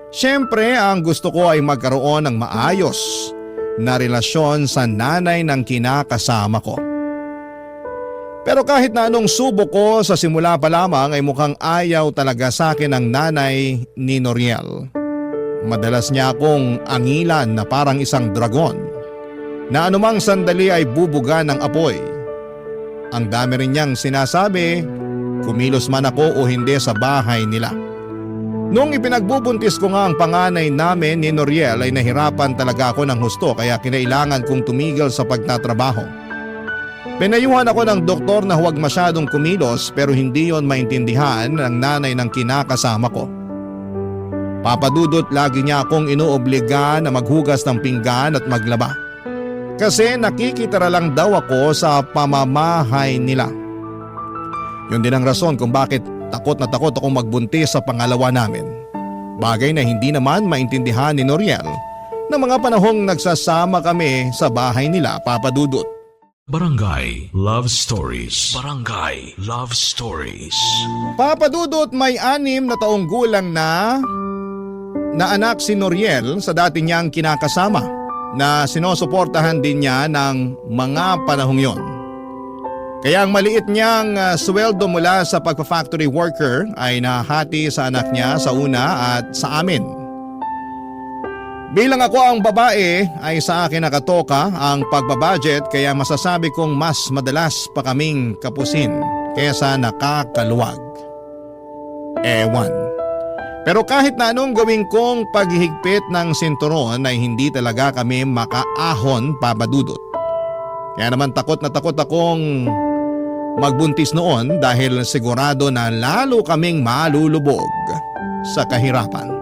Siyempre ang gusto ko ay magkaroon ng maayos na relasyon sa nanay ng kinakasama ko. Pero kahit na anong subok ko sa simula pa lamang ay mukhang ayaw talaga sa akin ang nanay ni Noriel. Madalas niya akong angilan na parang isang dragon na anumang sandali ay bubuga ng apoy. Ang dami rin niyang sinasabi, kumilos man ako o hindi sa bahay nila. Noong ipinagbubuntis ko nga ang panganay namin ni Noriel ay nahirapan talaga ako ng husto kaya kinailangan kong tumigil sa pagtatrabaho. Pinayuhan ako ng doktor na huwag masyadong kumilos pero hindi yon maintindihan ng nanay ng kinakasama ko. Papadudot lagi niya akong inuobliga na maghugas ng pinggan at maglaba. Kasi nakikitara lang daw ako sa pamamahay nila. Yun din ang rason kung bakit takot na takot akong magbuntis sa pangalawa namin. Bagay na hindi naman maintindihan ni Noriel na mga panahong nagsasama kami sa bahay nila, Papa Dudut. Barangay Love Stories. Barangay Love Stories. Papa Dudut, may 6 na taong gulang na anak si Noriel sa dati niyang kinakasama na sinusuportahan din niya ng mga panahong yon. Kaya ang maliit niyang sweldo mula sa pagpa-factory worker ay nahati sa anak niya sa una at sa amin. Bilang ako ang babae ay sa akin nakatoka ang pagbabudget kaya masasabi kong mas madalas pa kaming kapusin kaysa nakakaluwag. Ewan. Pero kahit na anong gawin kong paghihigpit ng sinturon ay hindi talaga kami makaahon, Papa Dudut. Kaya naman takot na takot akong magbuntis noon dahil sigurado na lalo kaming malulubog sa kahirapan.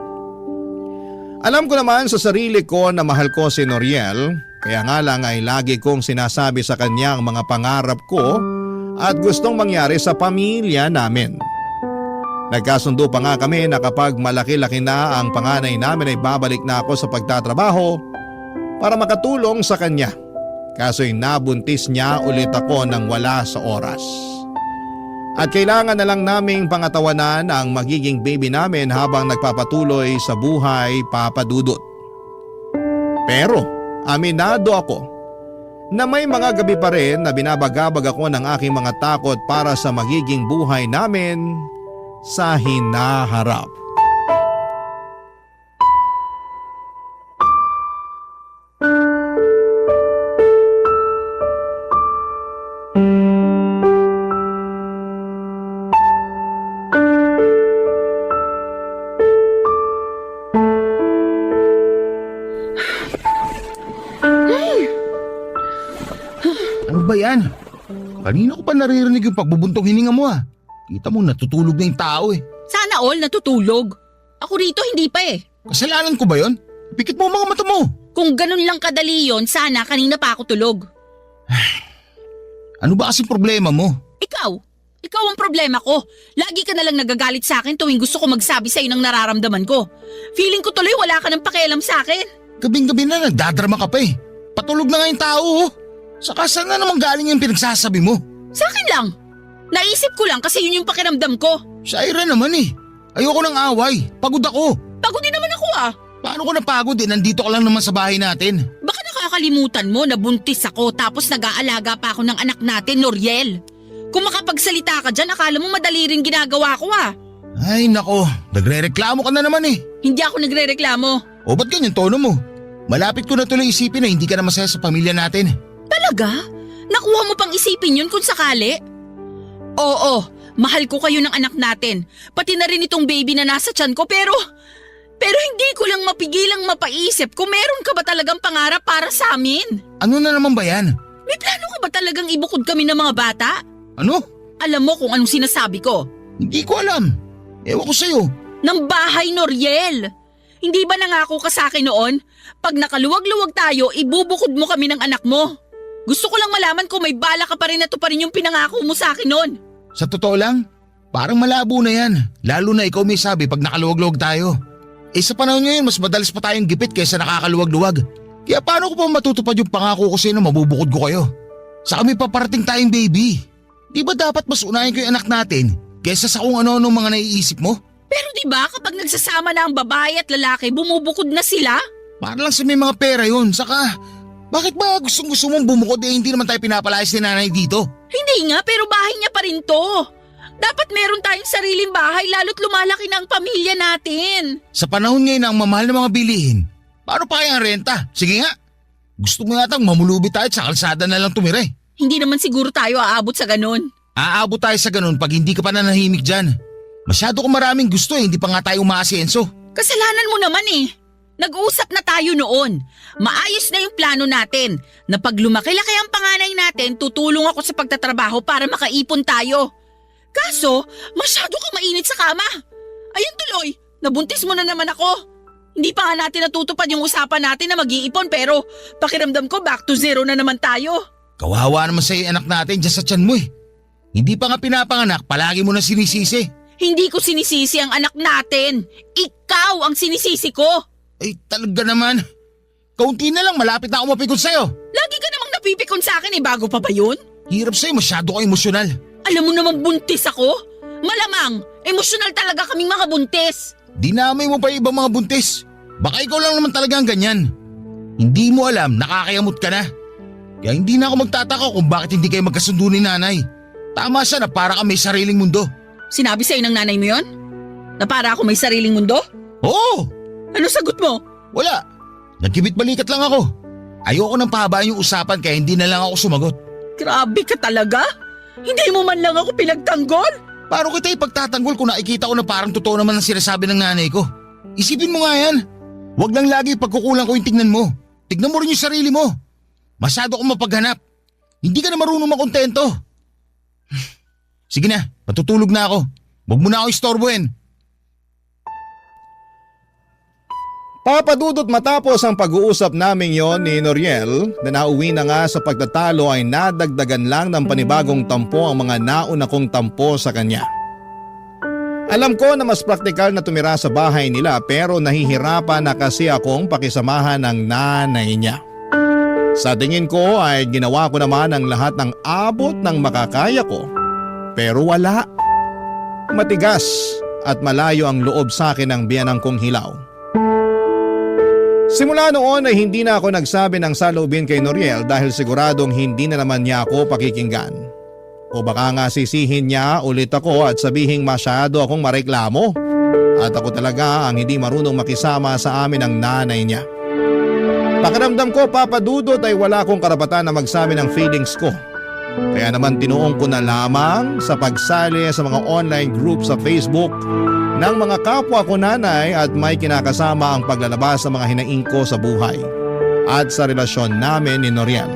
Alam ko naman sa sarili ko na mahal ko si Noriel, kaya nga lang ay lagi kong sinasabi sa kanya ang mga pangarap ko at gustong mangyari sa pamilya namin. Nagkasundo pa nga kami na kapag malaki-laki na ang panganay namin ay babalik na ako sa pagtatrabaho para makatulong sa kanya. Kaso'y nabuntis niya ulit ako nang wala sa oras. At kailangan na lang naming pangatawanan ang magiging baby namin habang nagpapatuloy sa buhay, Papa Dudut. Pero aminado ako na may mga gabi pa rin na binabagabag ako ng aking mga takot para sa magiging buhay namin sa hinaharap. Ano ba yan? Kanina ko pa naririnig yung pagbubuntong hininga mo ah. Kita mo natutulog na yung tao eh. Sana all natutulog. Ako rito hindi pa eh. Kasalanan ko ba yon? Pikit mo ang mga mata mo. Kung ganun lang kadali yon, sana kanina pa ako tulog. Ano ba kasi problema mo? Ikaw ang problema ko. Lagi ka na lang nagagalit sa akin tuwing gusto ko magsabi sa'yo ng nararamdaman ko. Feeling ko tuloy wala ka ng pakialam sa akin. Gabing-gabi na nagdadrama ka pa eh. Patulog na nga yung tao oh. Saka saan na naman galing yung pinagsasabi mo? Sa akin lang. Naisip ko lang kasi yun yung pakiramdam ko. Shaira naman eh. Ayoko ng away. Pagod ako. Pagod din naman ako ah. Paano ko napagod eh? Nandito ka lang naman sa bahay natin. Baka nakakalimutan mo na buntis ako tapos nag-aalaga pa ako ng anak natin, Noriel. Kung makapagsalita ka dyan, akala mo madali rin ginagawa ko ah. Ay nako, nagre-reklamo ka na naman eh. Hindi ako nagre-reklamo. O ba't ganyan tono mo? Malapit ko na tuloy isipin na hindi ka na masaya sa pamilya natin. Talaga? Nakuha mo pang isipin yun kung sakali? Oo, mahal ko kayo ng anak natin. Pati na rin itong baby na nasa tiyan ko pero hindi ko lang mapigilang mapaisip kung meron ka ba talagang pangarap para sa amin. Ano na naman ba yan? May plano ka ba talagang ibukod kami ng mga bata? Ano? Alam mo kung anong sinasabi ko. Hindi ko alam. Ewan ko sa'yo. Ng bahay, Noriel. Hindi ba nangako ka sa akin noon? Pag nakaluwag-luwag tayo, ibubukod mo kami ng anak mo. Gusto ko lang malaman kung may bala ka pa rin na to pa rin yung pinangako mo sa akin noon. Sa totoo lang, parang malabo na yan. Lalo na ikaw may sabi pag nakaluwag-luwag tayo. Sa panahon ngayon, mas madalas pa tayong gipit kaysa nakakaluwag-luwag. Kaya paano ko pa matutupad yung pangako ko sa'yo na mabubukod ko kayo? Saka may paparating tayong baby. Di ba dapat mas unahin ko yung anak natin kaysa sa kung ano-ano mga naiisip mo? Pero di ba kapag nagsasama na ang babae at lalaki, bumubukod na sila? Para lang sa may mga pera yun. Saka, bakit ba gusto mong bumukod hindi naman tayo pinapalayas ni nanay dito? Hindi nga, pero bahay niya pa rin to. Dapat meron tayong sariling bahay lalo't lumalaki na ang pamilya natin. Sa panahon ngayon ng mamahal na mga bilihin, paano pa kaya ang renta? Sige nga, gusto mo yatang mamulubi tayo at sa kalsada na lang tumira eh. Hindi naman siguro tayo aabot sa ganun. Aabot tayo sa ganun pag hindi ka pa nanahimik dyan. Masyado ko maraming gusto hindi pa nga tayo umaasenso. Kasalanan mo naman eh. Nag-uusap na tayo noon. Maayos na yung plano natin na pag lumaki-laki ang panganay natin, tutulong ako sa pagtatrabaho para makaipon tayo. Kaso, masyado kang mainit sa kama. Ayun tuloy, nabuntis mo na naman ako. Hindi pa nga natin natutupad yung usapan natin na mag-iipon pero pakiramdam ko back to zero na naman tayo. Kawawa naman sa'yo yung anak natin dyan sa tiyan mo eh. Hindi pa nga pinapanganak, palagi mo na sinisisi. Hindi ko sinisisi ang anak natin. Ikaw ang sinisisi ko. Ay talaga naman. Kaunti na lang, malapit na ako mapikon sa'yo. Lagi ka namang napipikon sa akin bago pa ba yun? Hirap sa'yo, masyado ka emosyonal. Alam mo namang buntis ako? Malamang, emosyonal talaga kaming mga buntis. Dinamay mo pa yung ibang mga buntis. Baka ikaw lang naman talaga ang ganyan. Hindi mo alam, nakakayamot ka na. Kaya hindi na ako magtataka kung bakit hindi kayo magkasundo ni nanay. Tama siya na para ka may sariling mundo. Sinabi sa'yo ng nanay mo yon? Na para ako may sariling mundo? Oo! Ano sagot mo? Wala. Nagkibit-balikat lang ako. Ayoko nang pahabaan yung usapan kaya hindi na lang ako sumagot. Grabe ka talaga? Hindi mo man lang ako pinagtanggol? Paano kita ipagtatanggol kung nakikita ko na parang totoo naman ang sinasabi ng nanay ko? Isipin mo nga yan. Huwag lang lagi pagkukulang ko yung tignan mo. Tignan mo rin yung sarili mo. Masyado akong mapaghanap. Hindi ka na marunong makontento. Sige na, matutulog na ako. Huwag mo na ako istorbohin. Papadudot matapos ang pag-uusap namin yon ni Noriel na nauwi na nga sa pagtatalo ay nadagdagan lang ng panibagong tampo ang mga nauna kong tampo sa kanya. Alam ko na mas praktikal na tumira sa bahay nila pero nahihirapan na kasi akong pakisamahan ng nanay niya. Sa tingin ko ay ginawa ko naman ang lahat ng abot ng makakaya ko pero wala. Matigas at malayo ang loob sa akin ng biyanang kong hilaw. Simula noon ay hindi na ako nagsabi ng saloobin kay Noriel dahil siguradong hindi na naman niya ako pakikinggan. O baka nga sisihin niya ulit ako at sabihing masyado akong mareklamo at ako talaga ang hindi marunong makisama sa amin ng nanay niya. Pakiramdam ko papadudot ay wala akong karapatan na magsabi ng feelings ko. Kaya naman tinuong ko na lamang sa pagsali sa mga online group sa Facebook ng mga kapwa ko nanay at may kinakasama ang paglalabas ng mga hinaing ko sa buhay at sa relasyon namin ni Noriel.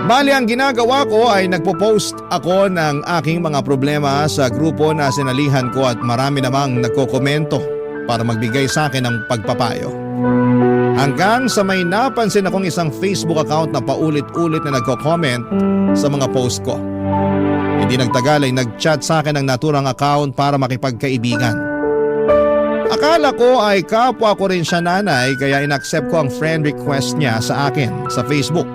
Bali ang ginagawa ko ay nagpo-post ako ng aking mga problema sa grupo na sinalihan ko at marami namang nagkokomento para magbigay sa akin ng pagpapayo. Hanggang sa may napansin akong isang Facebook account na paulit-ulit na nagko-comment sa mga post ko. Hindi nagtagal ay nag-chat sa akin ang naturang account para makipagkaibigan. Akala ko ay kapwa ko rin siya nanay kaya inaccept ko ang friend request niya sa akin sa Facebook.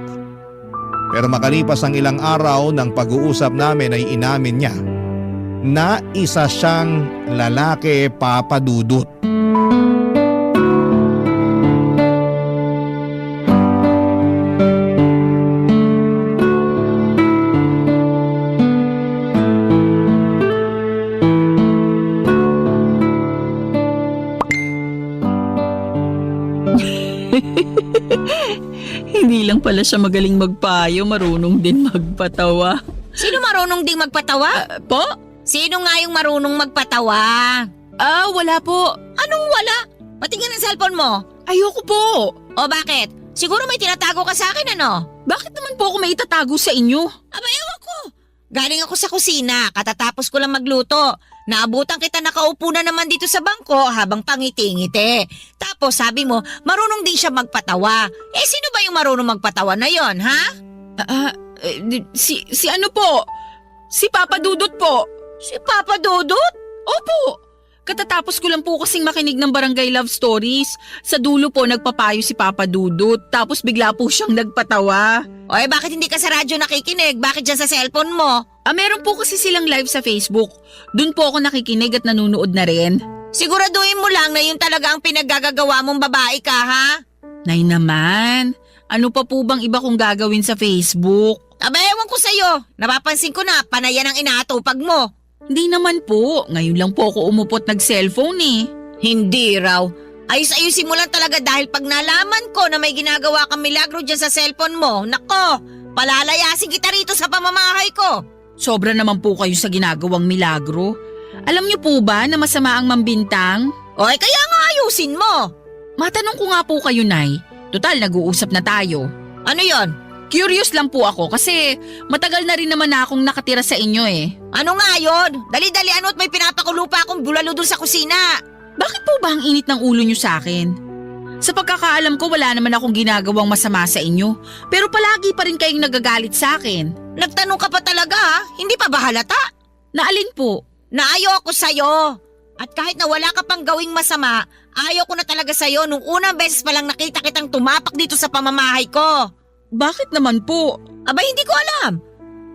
Pero makalipas ang ilang araw ng pag-uusap namin ay inamin niya na isa siyang lalaki papadudot. Hindi lang pala siya magaling magpayo, marunong din magpatawa. Sino marunong ding magpatawa? Po? Sino nga yung marunong magpatawa? Wala po. Anong wala? Patingin ang cellphone mo. Ayoko po. O bakit? Siguro may tinatago ka sa akin ano? Bakit naman po ako may itatago sa inyo? Aba ewan ko. Galing ako sa kusina, katatapos ko lang magluto. Naabutan kita nakaupo na naman dito sa bangko habang pangiti-ngiti. Tapos sabi mo, marunong din siya magpatawa. Eh sino ba yung marunong magpatawa na yon, ha? Si ano po? Si Papa Dudut po. Si Papa Dudut? Opo. Katatapos ko lang po kasing makinig ng Barangay Love Stories. Sa dulo po nagpapayo si Papa Dudut. Tapos bigla po siyang nagpatawa. Oy, bakit hindi ka sa radyo nakikinig? Bakit dyan sa cellphone mo? Meron po kasi silang live sa Facebook. Doon po ako nakikinig at nanunood na rin. Siguraduhin mo lang na yun talaga ang pinaggagawa mong babae ka, ha? Nay naman, ano pa po bang iba kong gagawin sa Facebook? Aba, ewan ko sa'yo. Napapansin ko na, panayan ang inaatupag mo. Hindi naman po, ngayon lang po ako umupot nag-cellphone eh. Hindi raw. Ayos-ayusin mo lang talaga dahil pag nalaman ko na may ginagawa kang milagro dyan sa cellphone mo, nako, palalayasin kita rito sa pamamahay ko. Sobra naman po kayo sa ginagawang milagro. Alam niyo po ba na masama ang mambintang? Oy, kaya nga ayusin mo. Matanong ko nga po kayo, Nay. Total, nag-uusap na tayo. Ano yon? Curious lang po ako kasi matagal na rin naman na akong nakatira sa inyo eh. Ano nga yon? Dali-dali ano't may pinapakulo pa akong bulalo dun sa kusina. Bakit po ba ba ang init ng ulo niyo sa akin? Sa pagkakaalam ko wala naman akong ginagawang masama sa inyo. Pero palagi pa rin kayong nagagalit sa akin. Nagtanong ka pa talaga ha? Hindi pa ba halata? Naalin po? Na ayoko sa'yo. At kahit na wala ka pang gawing masama, ayoko na talaga sa'yo nung unang beses pa lang nakita kitang tumapak dito sa pamamahay ko. Bakit naman po? Aba, hindi ko alam.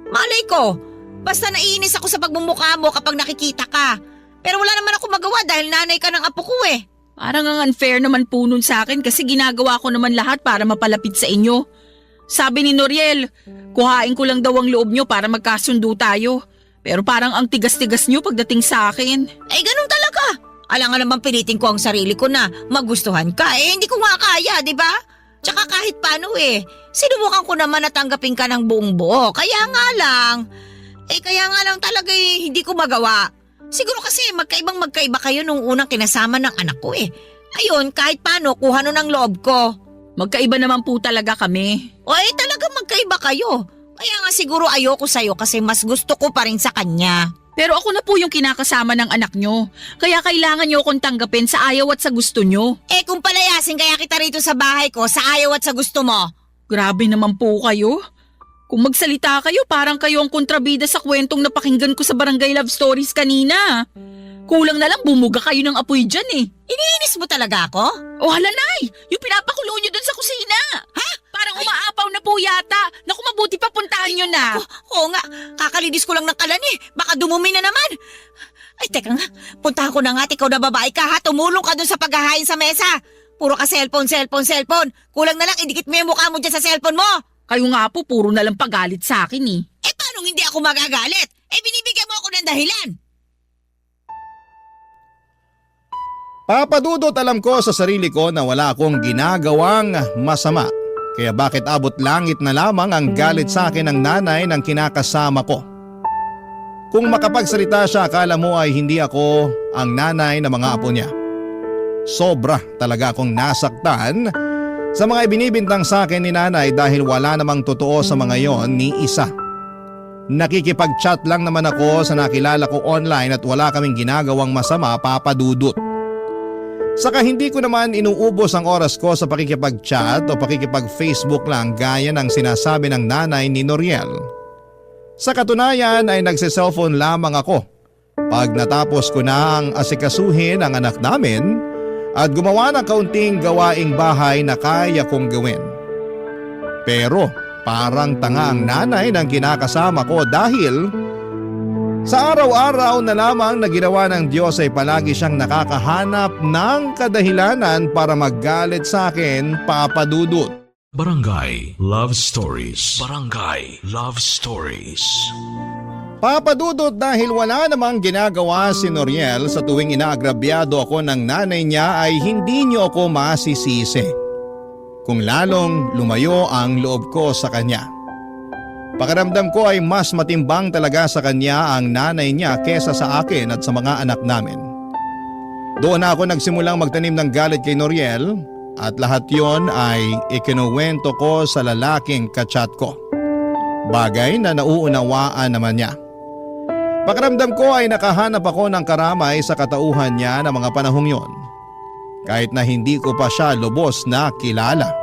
Malay ko. Basta naiinis ako sa pagmumukha mo kapag nakikita ka. Pero wala naman ako magawa dahil nanay ka ng apo ko eh. Parang ang unfair naman po nun sa akin kasi ginagawa ko naman lahat para mapalapit sa inyo. Sabi ni Noriel, kuhain ko lang daw ang loob nyo para magkasundo tayo. Pero parang ang tigas-tigas nyo pagdating sa akin. Eh, ganun talaga. Alangan naman pilitin ko ang sarili ko na magustuhan ka. Eh, hindi ko nga kaya, di ba? Tsaka kahit paano sinubukan ko naman na tanggapin ka ng buong buo. Kaya nga lang talaga hindi ko magawa. Siguro kasi magkaiba kayo nung unang kinasama ng anak ko eh. Ayun, kahit paano, kuha nun ang loob ko. Magkaiba naman po talaga kami. O talaga magkaiba kayo. Kaya nga siguro ayoko sa'yo kasi mas gusto ko pa rin sa kanya. Pero ako na po yung kinakasama ng anak nyo. Kaya kailangan nyo akong tanggapin sa ayaw at sa gusto nyo. Kung palayasin kaya kita rito sa bahay ko sa ayaw at sa gusto mo. Grabe naman po kayo. Kung magsalita kayo, parang kayo ang kontrabida sa kwentong napakinggan ko sa Barangay Love Stories kanina. Kulang na lang bumuga kayo ng apoy dyan eh. Iniinis mo talaga ako? O hala nay, yung pinapakulo nyo dun sa kusina. Ha? Parang umaapaw na po yata. Naku, mabuti pa puntahan nyo na. Oo nga, kakalinis ko lang ng kalan eh. Baka dumumi na naman. Ay, teka nga. Puntahan ko na nga at ikaw na babae ka ha. Tumulong ka dun sa paghahain sa mesa. Puro ka cellphone. Kulang na lang, idikit mo yung mukha mo dyan sa cellphone mo. Kayo nga po, puro na lang pagalit sa akin eh. Paano hindi ako magagalit? Binibigyan mo ako ng dahilan. Papadudot alam ko sa sarili ko na wala akong ginagawang masama. Kaya bakit abot langit na lamang ang galit sa akin ng nanay ng kinakasama ko? Kung makapagsalita siya, akala mo ay hindi ako ang nanay ng mga apo niya. Sobra talaga akong nasaktan sa mga ibinibintang sa akin ni nanay dahil wala namang totoo sa mga yon ni isa. Nakikipag-chat lang naman ako sa nakilala ko online at wala kaming ginagawang masama, papadudot. Saka hindi ko naman inuubos ang oras ko sa pakikipag-chat o pakikipag-Facebook lang gaya ng sinasabi ng nanay ni Noriel. Sa katunayan ay nagse-cellphone lamang ako pag natapos ko na ang asikasuhin ang anak namin at gumawa ng kaunting gawaing bahay na kaya kong gawin. Pero parang tanga ang nanay ng kinakasama ko dahil sa araw-araw na lamang na ginawa ng Diyos ay palagi siyang nakakahanap ng kadahilanan para maggalit sa akin, papadudot. Barangay Love Stories. Barangay Love Stories. Papadudot dahil wala namang ginagawa si Noriel sa tuwing inaagrabyado ako ng nanay niya ay hindi niyo ako masisisi. Kung lalong lumayo ang loob ko sa kanya. Pakiramdam ko ay mas matimbang talaga sa kanya ang nanay niya kesa sa akin at sa mga anak namin. Doon na ako nagsimulang magtanim ng galit kay Noriel at lahat yon ay ikinuwento ko sa lalaking kachat ko. Bagay na nauunawaan naman niya. Pakiramdam ko ay nakahanap ako ng karamay sa katauhan niya ng mga panahong yon. Kahit na hindi ko pa siya lubos na kilala.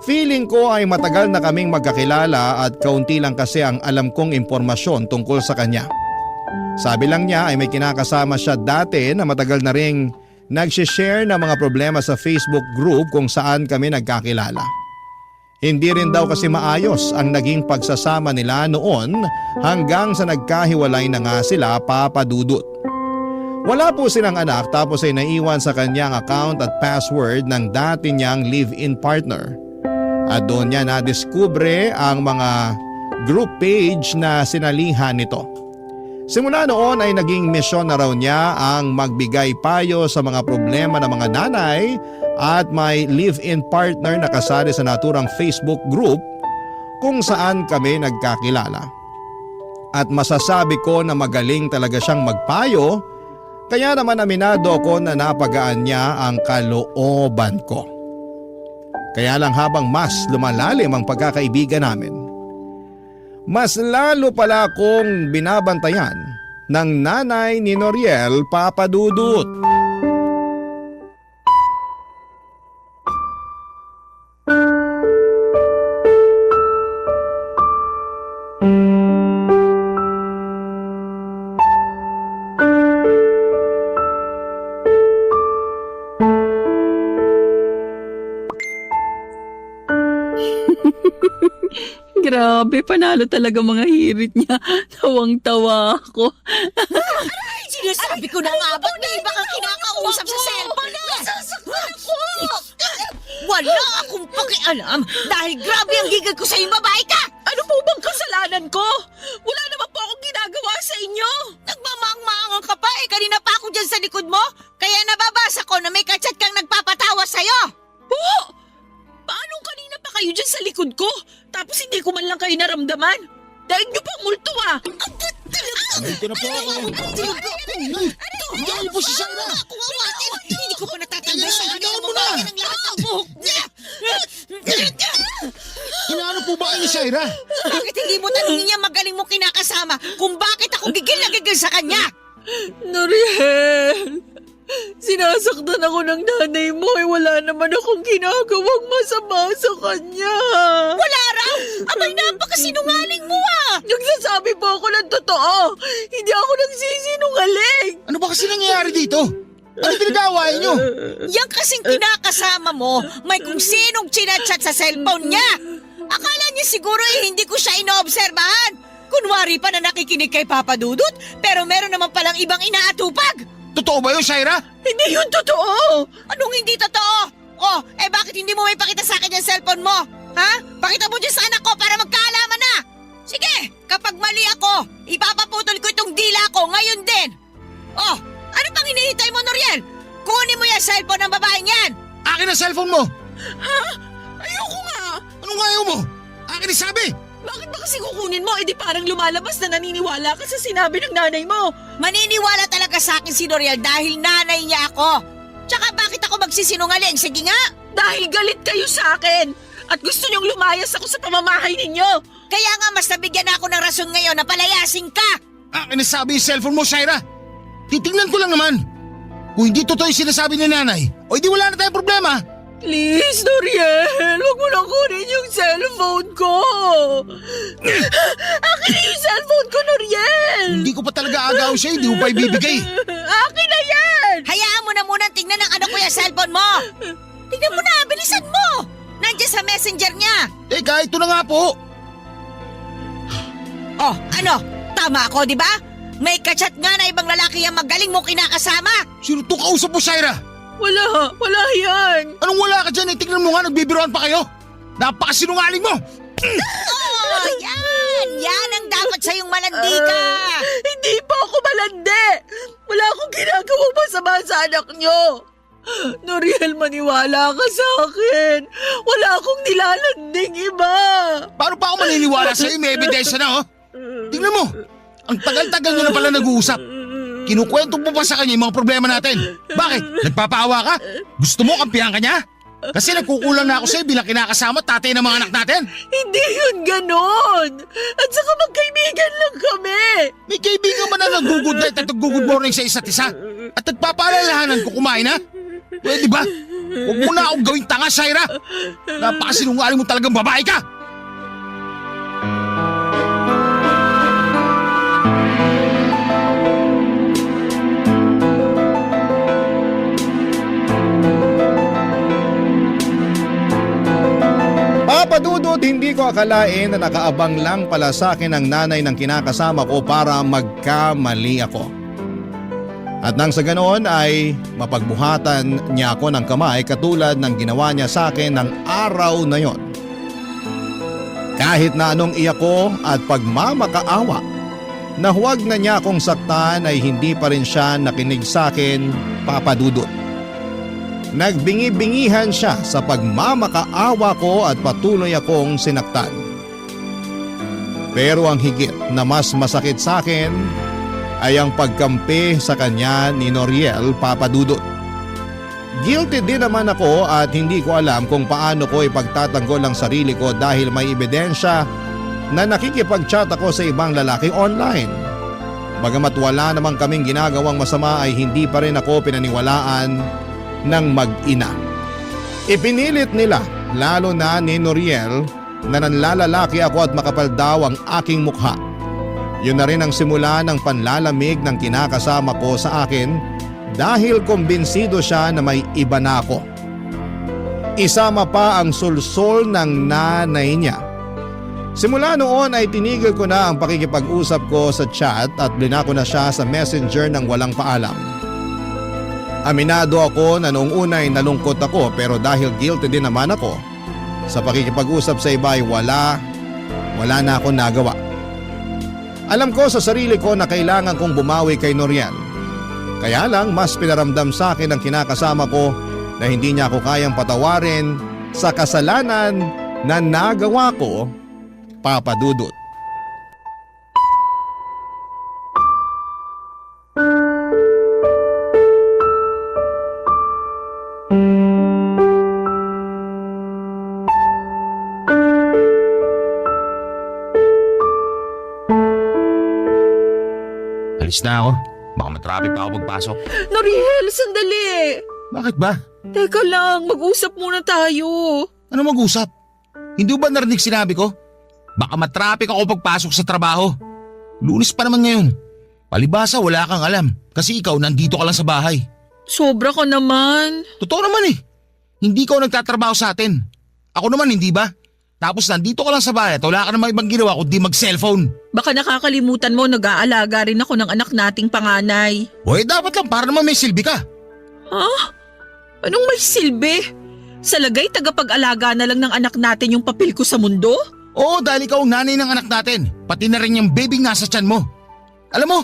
Feeling ko ay matagal na kaming magkakilala at kaunti lang kasi ang alam kong impormasyon tungkol sa kanya. Sabi lang niya ay may kinakasama siya dati na matagal na ring nagsishare ng mga problema sa Facebook group kung saan kami nagkakilala. Hindi rin daw kasi maayos ang naging pagsasama nila noon hanggang sa nagkahiwalay na nga sila, papadudot. Wala po silang anak tapos ay naiwan sa kanyang account at password ng dati niyang live-in partner. At doon niya nadiskubre ang mga group page na sinalihan nito. Simula noon ay naging misyon na raw niya ang magbigay payo sa mga problema ng mga nanay at may live-in partner na kasali sa naturang Facebook group kung saan kami nagkakilala. At masasabi ko na magaling talaga siyang magpayo, kaya naman aminado ko na napagaan niya ang kalooban ko. Kaya lang habang mas lumalalim ang pagkakaibigan namin, mas lalo pala akong binabantayan ng nanay ni Noriel, papadudot. Grabe, panalo talaga mga hirit niya. Tawang-tawa ako. Sinasabi ko na nga ba't may iba kang kinakausap sa cellphone eh? Wala akong pakialam dahil grabe ang gigil ko sa'yo, babae ka! Ano po bang kasalanan ko? Wala naman po akong ginagawa sa inyo. Nagmamaang-maangan ka pa eh, kanina pa ako dyan sa likod mo. Kaya nababasa ko na may kachat kang nagpapatawa sa'yo. Po! Paano kanina pa kayo dyan sa likod ko? Tapos hindi ko man lang kayo naramdaman? Dahil niyo pang multo ah! Dito na po ako. Diyan po si Shaira. Hindi ko pa natatanggal sa akin ang mga ng lahat ng buhok niya. Inaano po ba kayo ni Shaira? Bakit hindi mo tanongin niya magaling mo kinakasama kung bakit ako gigil na gigil sa kanya? Noriel, sinasaktan ako ng nanay mo eh wala naman akong ginagawang masama sa kanya. Wala raw! Abay, napakasinungaling mo ah! Nagsasabi po ako ng totoo. Hindi ako nagsisinungaling. Ano ba kasi nangyayari dito? Ano pinag-aawayan nyo? Yan kasing kinakasama mo, may kung sinong chinachat sa cellphone niya. Akala niya siguro hindi ko siya inoobserbahan. Kunwari pa na nakikinig kay Papa Dudut, pero meron naman palang ibang inaatupag. Totoo ba yun, Shaira? Hindi yun totoo. Anong hindi totoo? Oh, bakit hindi mo may pakita sa akin yung cellphone mo? Ha? Pakita mo dyan sa anak ko para magkaalaman na. Sige, kapag mali ako, ipapaputol ko itong dila ko ngayon din. Oh, ano pang hinihintay mo, Noriel? Kunin mo yung cellphone ng babaeng yan. Akin ang cellphone mo! Ha? Ayoko nga. Anong ayaw mo? Akin ang sabi! Bakit ba kasi kukunin mo? Di parang lumalabas na naniniwala ka sa sinabi ng nanay mo. Maniniwala talaga sa akin si Noriel dahil nanay niya ako. Tsaka bakit ako magsisinungaling? Sige nga. Dahil galit kayo sa akin. At gusto niyong lumayas ako sa pamamahay ninyo. Kaya nga mas nabigyan ako ng rason ngayon na palayasin ka. Akin ang sabi yung cellphone mo, Shaira! Titingnan ko lang naman. Kung hindi totoo yung sinasabi ni nanay, o hindi wala na tayong problema. Please, Noriel, huwag mo lang kunin yung cellphone ko. Akin na yung cellphone ko, Noriel. Hindi ko pa talaga agaw sa'yo, hindi mo pa ibibigay. Akin na yan. Hayaan mo na muna tingnan ng ano ko yung cellphone mo. Tingnan mo na, bilisan mo. Nandiyan sa messenger niya. Teka, ito na nga po. Oh, ano? Tama ako, di ba? May kachat nga na ibang lalaki ang magaling mo kinakasama. Sino itong kausap mo, Shaira? Wala yan. Anong wala ka dyan? Tingnan mo nga, nagbibiroan pa kayo. Napakasinungaling mo. Oh, yan ang dapat sa'yong malandi ka. Hindi pa ako malandi. Wala akong ginagawang masama sa anak niyo. Noriel, maniwala ka sa akin. Wala akong nilalanding iba. Paano pa ako maniniwala sa'yo? May ebidensya na, oh. Tingnan mo, ang tagal-tagal nyo na pala nag-uusap. Kinukwento mo pa sa kanya yung mga problema natin. Bakit? Nagpapaawa ka? Gusto mo kampihan ka niya? Kasi nagkukulang na ako sa'yo bilang kinakasama at tatay ng mga anak natin. Hindi yun ganon. At saka magkaibigan lang kami. May kaibigan ba na nag-good night at nag-good morning sa isa't isa? At nagpapaalalahanan ko kumain, ha? Pwede ba? Huwag mo na akong gawing tanga, Shaira. Napakasinungaling mo talagang babae ka. Papadudot, hindi ko akalain na nakaabang lang pala sa akin ang nanay ng kinakasama ko para magkamali ako. At nang sa ganoon ay mapagbuhatan niya ako ng kamay katulad ng ginawa niya sa akin ng araw na yon. Kahit na anong iyak ko at pagmamakaawa na huwag na niya akong saktan ay hindi pa rin siya nakinig sa akin, Papadudot. Nagbingi-bingihan siya sa pagmamakaawa ko at patuloy akong sinaktan. Pero ang higit na mas masakit sa akin ay ang pagkampi sa kanya ni Noriel, Papadudot. Guilty din naman ako at hindi ko alam kung paano ko ipagtatanggol ang sarili ko dahil may ebidensya na nakikipag-chat ako sa ibang lalaki online. Bagamat wala namang kaming ginagawang masama ay hindi pa rin ako pinaniwalaan ng mag-ina. Ipinilit nila, lalo na ni Noriel, na nanlalalaki ako at makapal daw ang aking mukha. Yun na rin ang simula ng panlalamig ng kinakasama ko sa akin dahil kumbinsido siya na may iba na ako. Isama pa ang sulsol ng nanay niya Simula noon ay tinigil ko na ang pakikipag-usap ko sa chat at blinako na siya sa messenger ng walang paalam. Aminado ako na noong una ay nalungkot ako pero dahil guilty din naman ako sa pakikipag-usap sa iba ay wala na ako nagawa. Alam ko sa sarili ko na kailangan kong bumawi kay Noriel. Kaya lang mas pinaramdam sa akin ang kinakasama ko na hindi niya ako kayang patawarin sa kasalanan na nagawa ko, Papa Dudut. Alis na ako. Baka matraffic pa ako pagpasok. Noriel, sandali! Bakit ba? Teka lang, mag-usap muna tayo. Ano mag-usap? Hindi ba narinig sinabi ko? Baka matraffic ako pagpasok sa trabaho. Lunes pa naman ngayon. Palibasa wala kang alam kasi ikaw nandito ka lang sa bahay. Sobra ka naman. Totoo naman eh. Hindi ka nagtatrabaho sa atin. Ako naman hindi ba? Tapos nandito ka lang sa bahay at wala ka namang ibang ginawa kundi mag-cellphone. Baka nakakalimutan mo, nag-aalaga rin ako ng anak nating panganay. Hoy, dapat lang para naman may silbi ka. Ha? Anong may silbi? Sa lagay, tagapag-alaga na lang ng anak natin yung papel ko sa mundo? Oo, dahil ikaw ang nanay ng anak natin. Pati na rin yung baby nasa tiyan mo. Alam mo,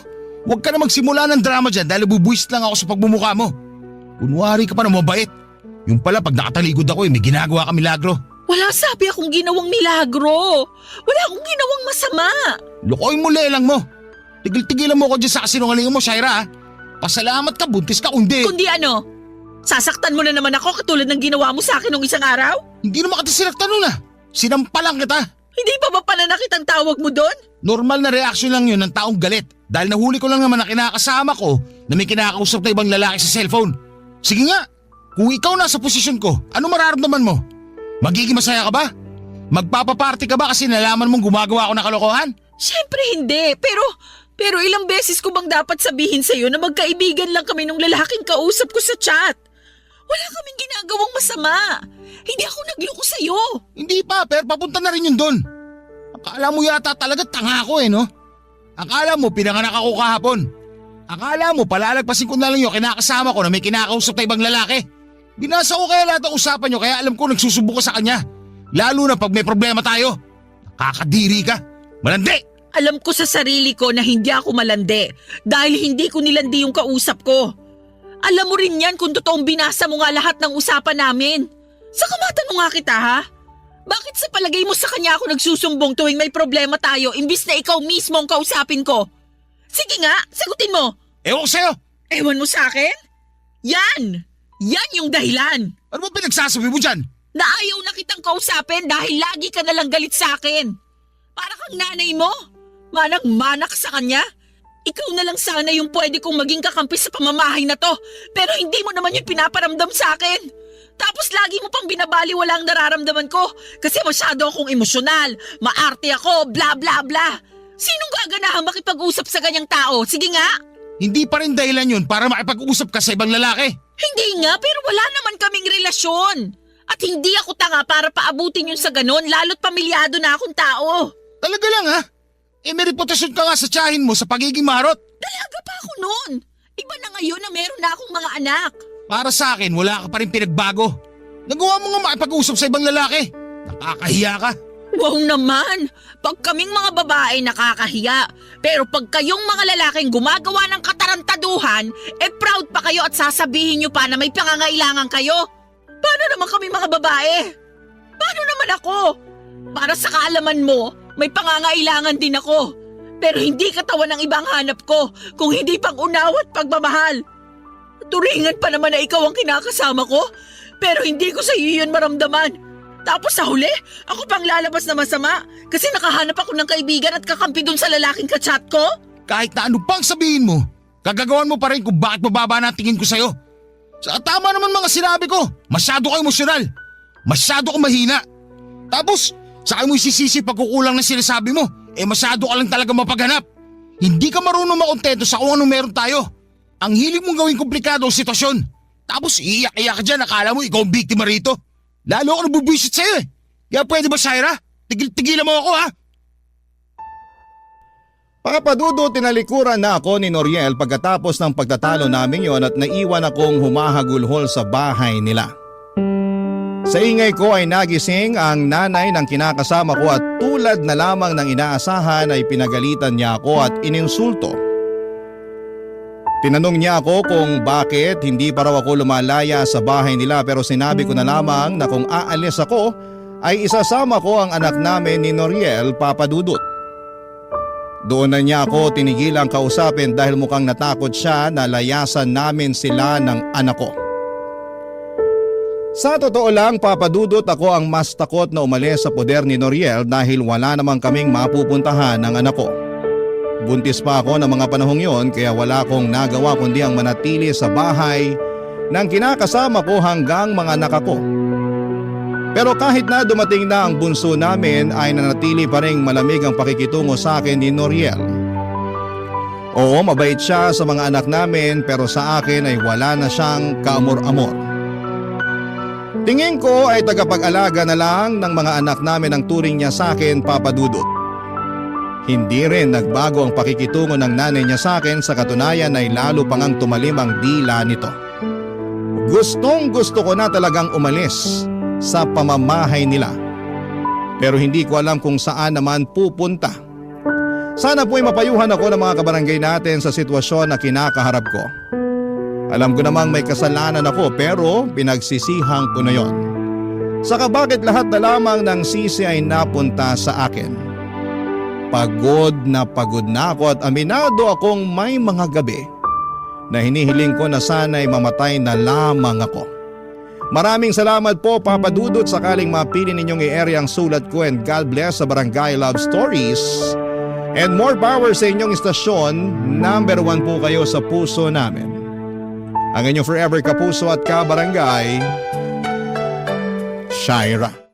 huwag ka na magsimula ng drama dyan dahil bubuwis lang ako sa pagbumuka mo. Kunwari ka pa na mabait. Yung pala pag nakataligod ako may ginagawa ka milagro. Wala sabi akong ginawang milagro. Wala akong ginawang masama. Lukoy mo lelang mo. Tigil-tigilan mo ko dyan sa kasinungalingan mo, Shaira. Ha? Pasalamat ka, buntis ka, kundi. Kundi ano? Sasaktan mo na naman ako katulad ng ginawa mo sa akin nung isang araw? Hindi naman kita sinaktan nun Sinampalan kita. Hindi pa ba pananakit ang tawag mo doon? Normal na reaksyon lang yun ng taong galit. Dahil nahuli ko lang naman na kinakasama ko na may kinakausap na ibang lalaki sa cellphone. Sige nga, kung ikaw nasa posisyon ko, ano mararamdaman mo? Magiging masaya ka ba? Magpapaparty ka ba kasi nalaman mong gumagawa ako ng kalokohan? Siyempre hindi, pero ilang beses ko bang dapat sabihin sa'yo na magkaibigan lang kami nung lalaking kausap ko sa chat? Wala kaming ginagawang masama. Hindi ako nagloko sa'yo. Hindi pa, pero papunta na rin yun doon. Akala mo yata talaga tanga ako no? Akala mo pinanganak ako kahapon. Akala mo palalagpasin ko na lang yung kinakasama ko na may kinakausap na ibang lalaki. Binasa ko kaya lahat ng usapan nyo kaya alam ko nagsusubo ka sa kanya. Lalo na pag may problema tayo. Nakakadiri ka. Malandi! Alam ko sa sarili ko na hindi ako malandi dahil hindi ko nilandi yung kausap ko. Alam mo rin yan kung totoong binasa mo nga lahat ng usapan namin. Saka matanong nga kita ha? Bakit sa palagay mo sa kanya ako nagsusumbong tuwing may problema tayo imbis na ikaw mismo ang kausapin ko? Sige nga, sagutin mo. Ewan ko sa'yo. Ewan mo sa akin? Yan! Yan yung dahilan. Ano ba pinagsasabi mo dyan? Na ayaw na kitang kausapin dahil lagi ka nalang galit sa akin. Para kang nanay mo. Manang-manak sa kanya. Ikaw na lang sana yung pwede kong maging kakampi sa pamamahay na to. Pero hindi mo naman yung pinaparamdam sa akin. Tapos lagi mo pang binabaliwala ang nararamdaman ko. Kasi masyado akong emosyonal. Maarte ako, bla bla bla. Sinong gaganahan makipag-usap sa ganyang tao? Sige nga. Hindi pa rin dahilan yun para makipag-usap ka sa ibang lalaki. Hindi nga, pero wala naman kaming relasyon. At hindi ako tanga para paabutin yun sa ganon, lalo't pamilyado na akong tao. Talaga lang may reputasyon ka nga sa tiyahin mo sa pagiging marot. Dalaga pa ako noon. Iba na ngayon na meron na akong mga anak. Para sa akin, wala ka pa rin pinagbago. Nagawa mo nga makipag-usap sa ibang lalaki. Nakakahiya ka. Wow naman, pag kaming mga babae nakakahiya. Pero pag kayong mga lalaking gumagawa ng katarantaduhan, proud pa kayo at sasabihin nyo pa na may pangangailangan kayo. Paano naman kami mga babae? Paano naman ako? Para sa kaalaman mo, may pangangailangan din ako. Pero hindi katawan ng ibang hanap ko, kung hindi pang unaw at pagmamahal. Turingan pa naman na ikaw ang kinakasama ko, pero hindi ko sa iyo yun maramdaman. Tapos sa huli, ako pang lalabas na masama kasi nakahanap ako ng kaibigan at kakampi dun sa lalaking kachat ko? Kahit na ano pang sabihin mo, gagagawan mo pa rin kung bakit mababa na ang tingin ko sa'yo. Sa tama naman mga sinabi ko, masyado ka emosyonal. Masyado ka mahina. Tapos, saka mo isisisi pagkukulang na sinasabi mo, masyado ka lang talaga mapaghanap. Hindi ka marunong makontento sa kung anong meron tayo. Ang hilig mong gawing komplikado ang sitwasyon. Tapos iiyak-iyak ka dyan, akala mo ikaw ang biktima rito. Lalo ako nabubwisit sa'yo Kaya pwede ba, Shaira? Tigil-tigilan mo ako ha! Papadudo, tinalikuran na ako ni Noriel pagkatapos ng pagtatalo namin yon at naiwan akong humahagulhol sa bahay nila. Sa ingay ko ay nagising ang nanay ng kinakasama ko at tulad na lamang ng inaasahan ay pinagalitan niya ako at ininsulto. Tinanong niya ako kung bakit hindi pa raw ako lumalaya sa bahay nila pero sinabi ko na lamang na kung aalis ako ay isasama ko ang anak namin ni Noriel, Papadudot. Doon na niya ako tinigilang kausapin dahil mukhang natakot siya na layasan namin sila ng anak ko. Sa totoo lang, Papadudot, ako ang mas takot na umalis sa poder ni Noriel dahil wala namang kaming mapupuntahan ng anak ko. Buntis pa ako ng mga panahong yon kaya wala akong nagawa kundi ang manatili sa bahay ng kinakasama ko hanggang mga anak ko. Pero kahit na dumating na ang bunso namin ay nanatili pa ring malamig ang pakikitungo sa akin ni Noriel. Oo, mabait siya sa mga anak namin pero sa akin ay wala na siyang kaamor-amor. Tingin ko ay tagapag-alaga na lang ng mga anak namin ang turing niya sa akin, Papadudot. Hindi rin nagbago ang pakikitungo ng nanay niya sa akin, sa katunayan ay lalo pang ang tumalim ang dila nito. Gustong gusto ko na talagang umalis sa pamamahay nila. Pero hindi ko alam kung saan naman pupunta. Sana po'y mapayuhan ako ng mga kabarangay natin sa sitwasyon na kinakaharap ko. Alam ko namang may kasalanan ako pero pinagsisihang ko na yon. Saka bakit lahat na lamang ng sisi ay napunta sa akin? Pagod na ako at aminado akong may mga gabi na hinihiling ko na sana'y mamatay na lamang ako. Maraming salamat po, Papadudot, sakaling mapili ninyong i-area ang sulat ko, and God bless sa Barangay Love Stories. And more power sa inyong istasyon, number 1 po kayo sa puso namin. Ang inyong forever kapuso at kabarangay, Shaira.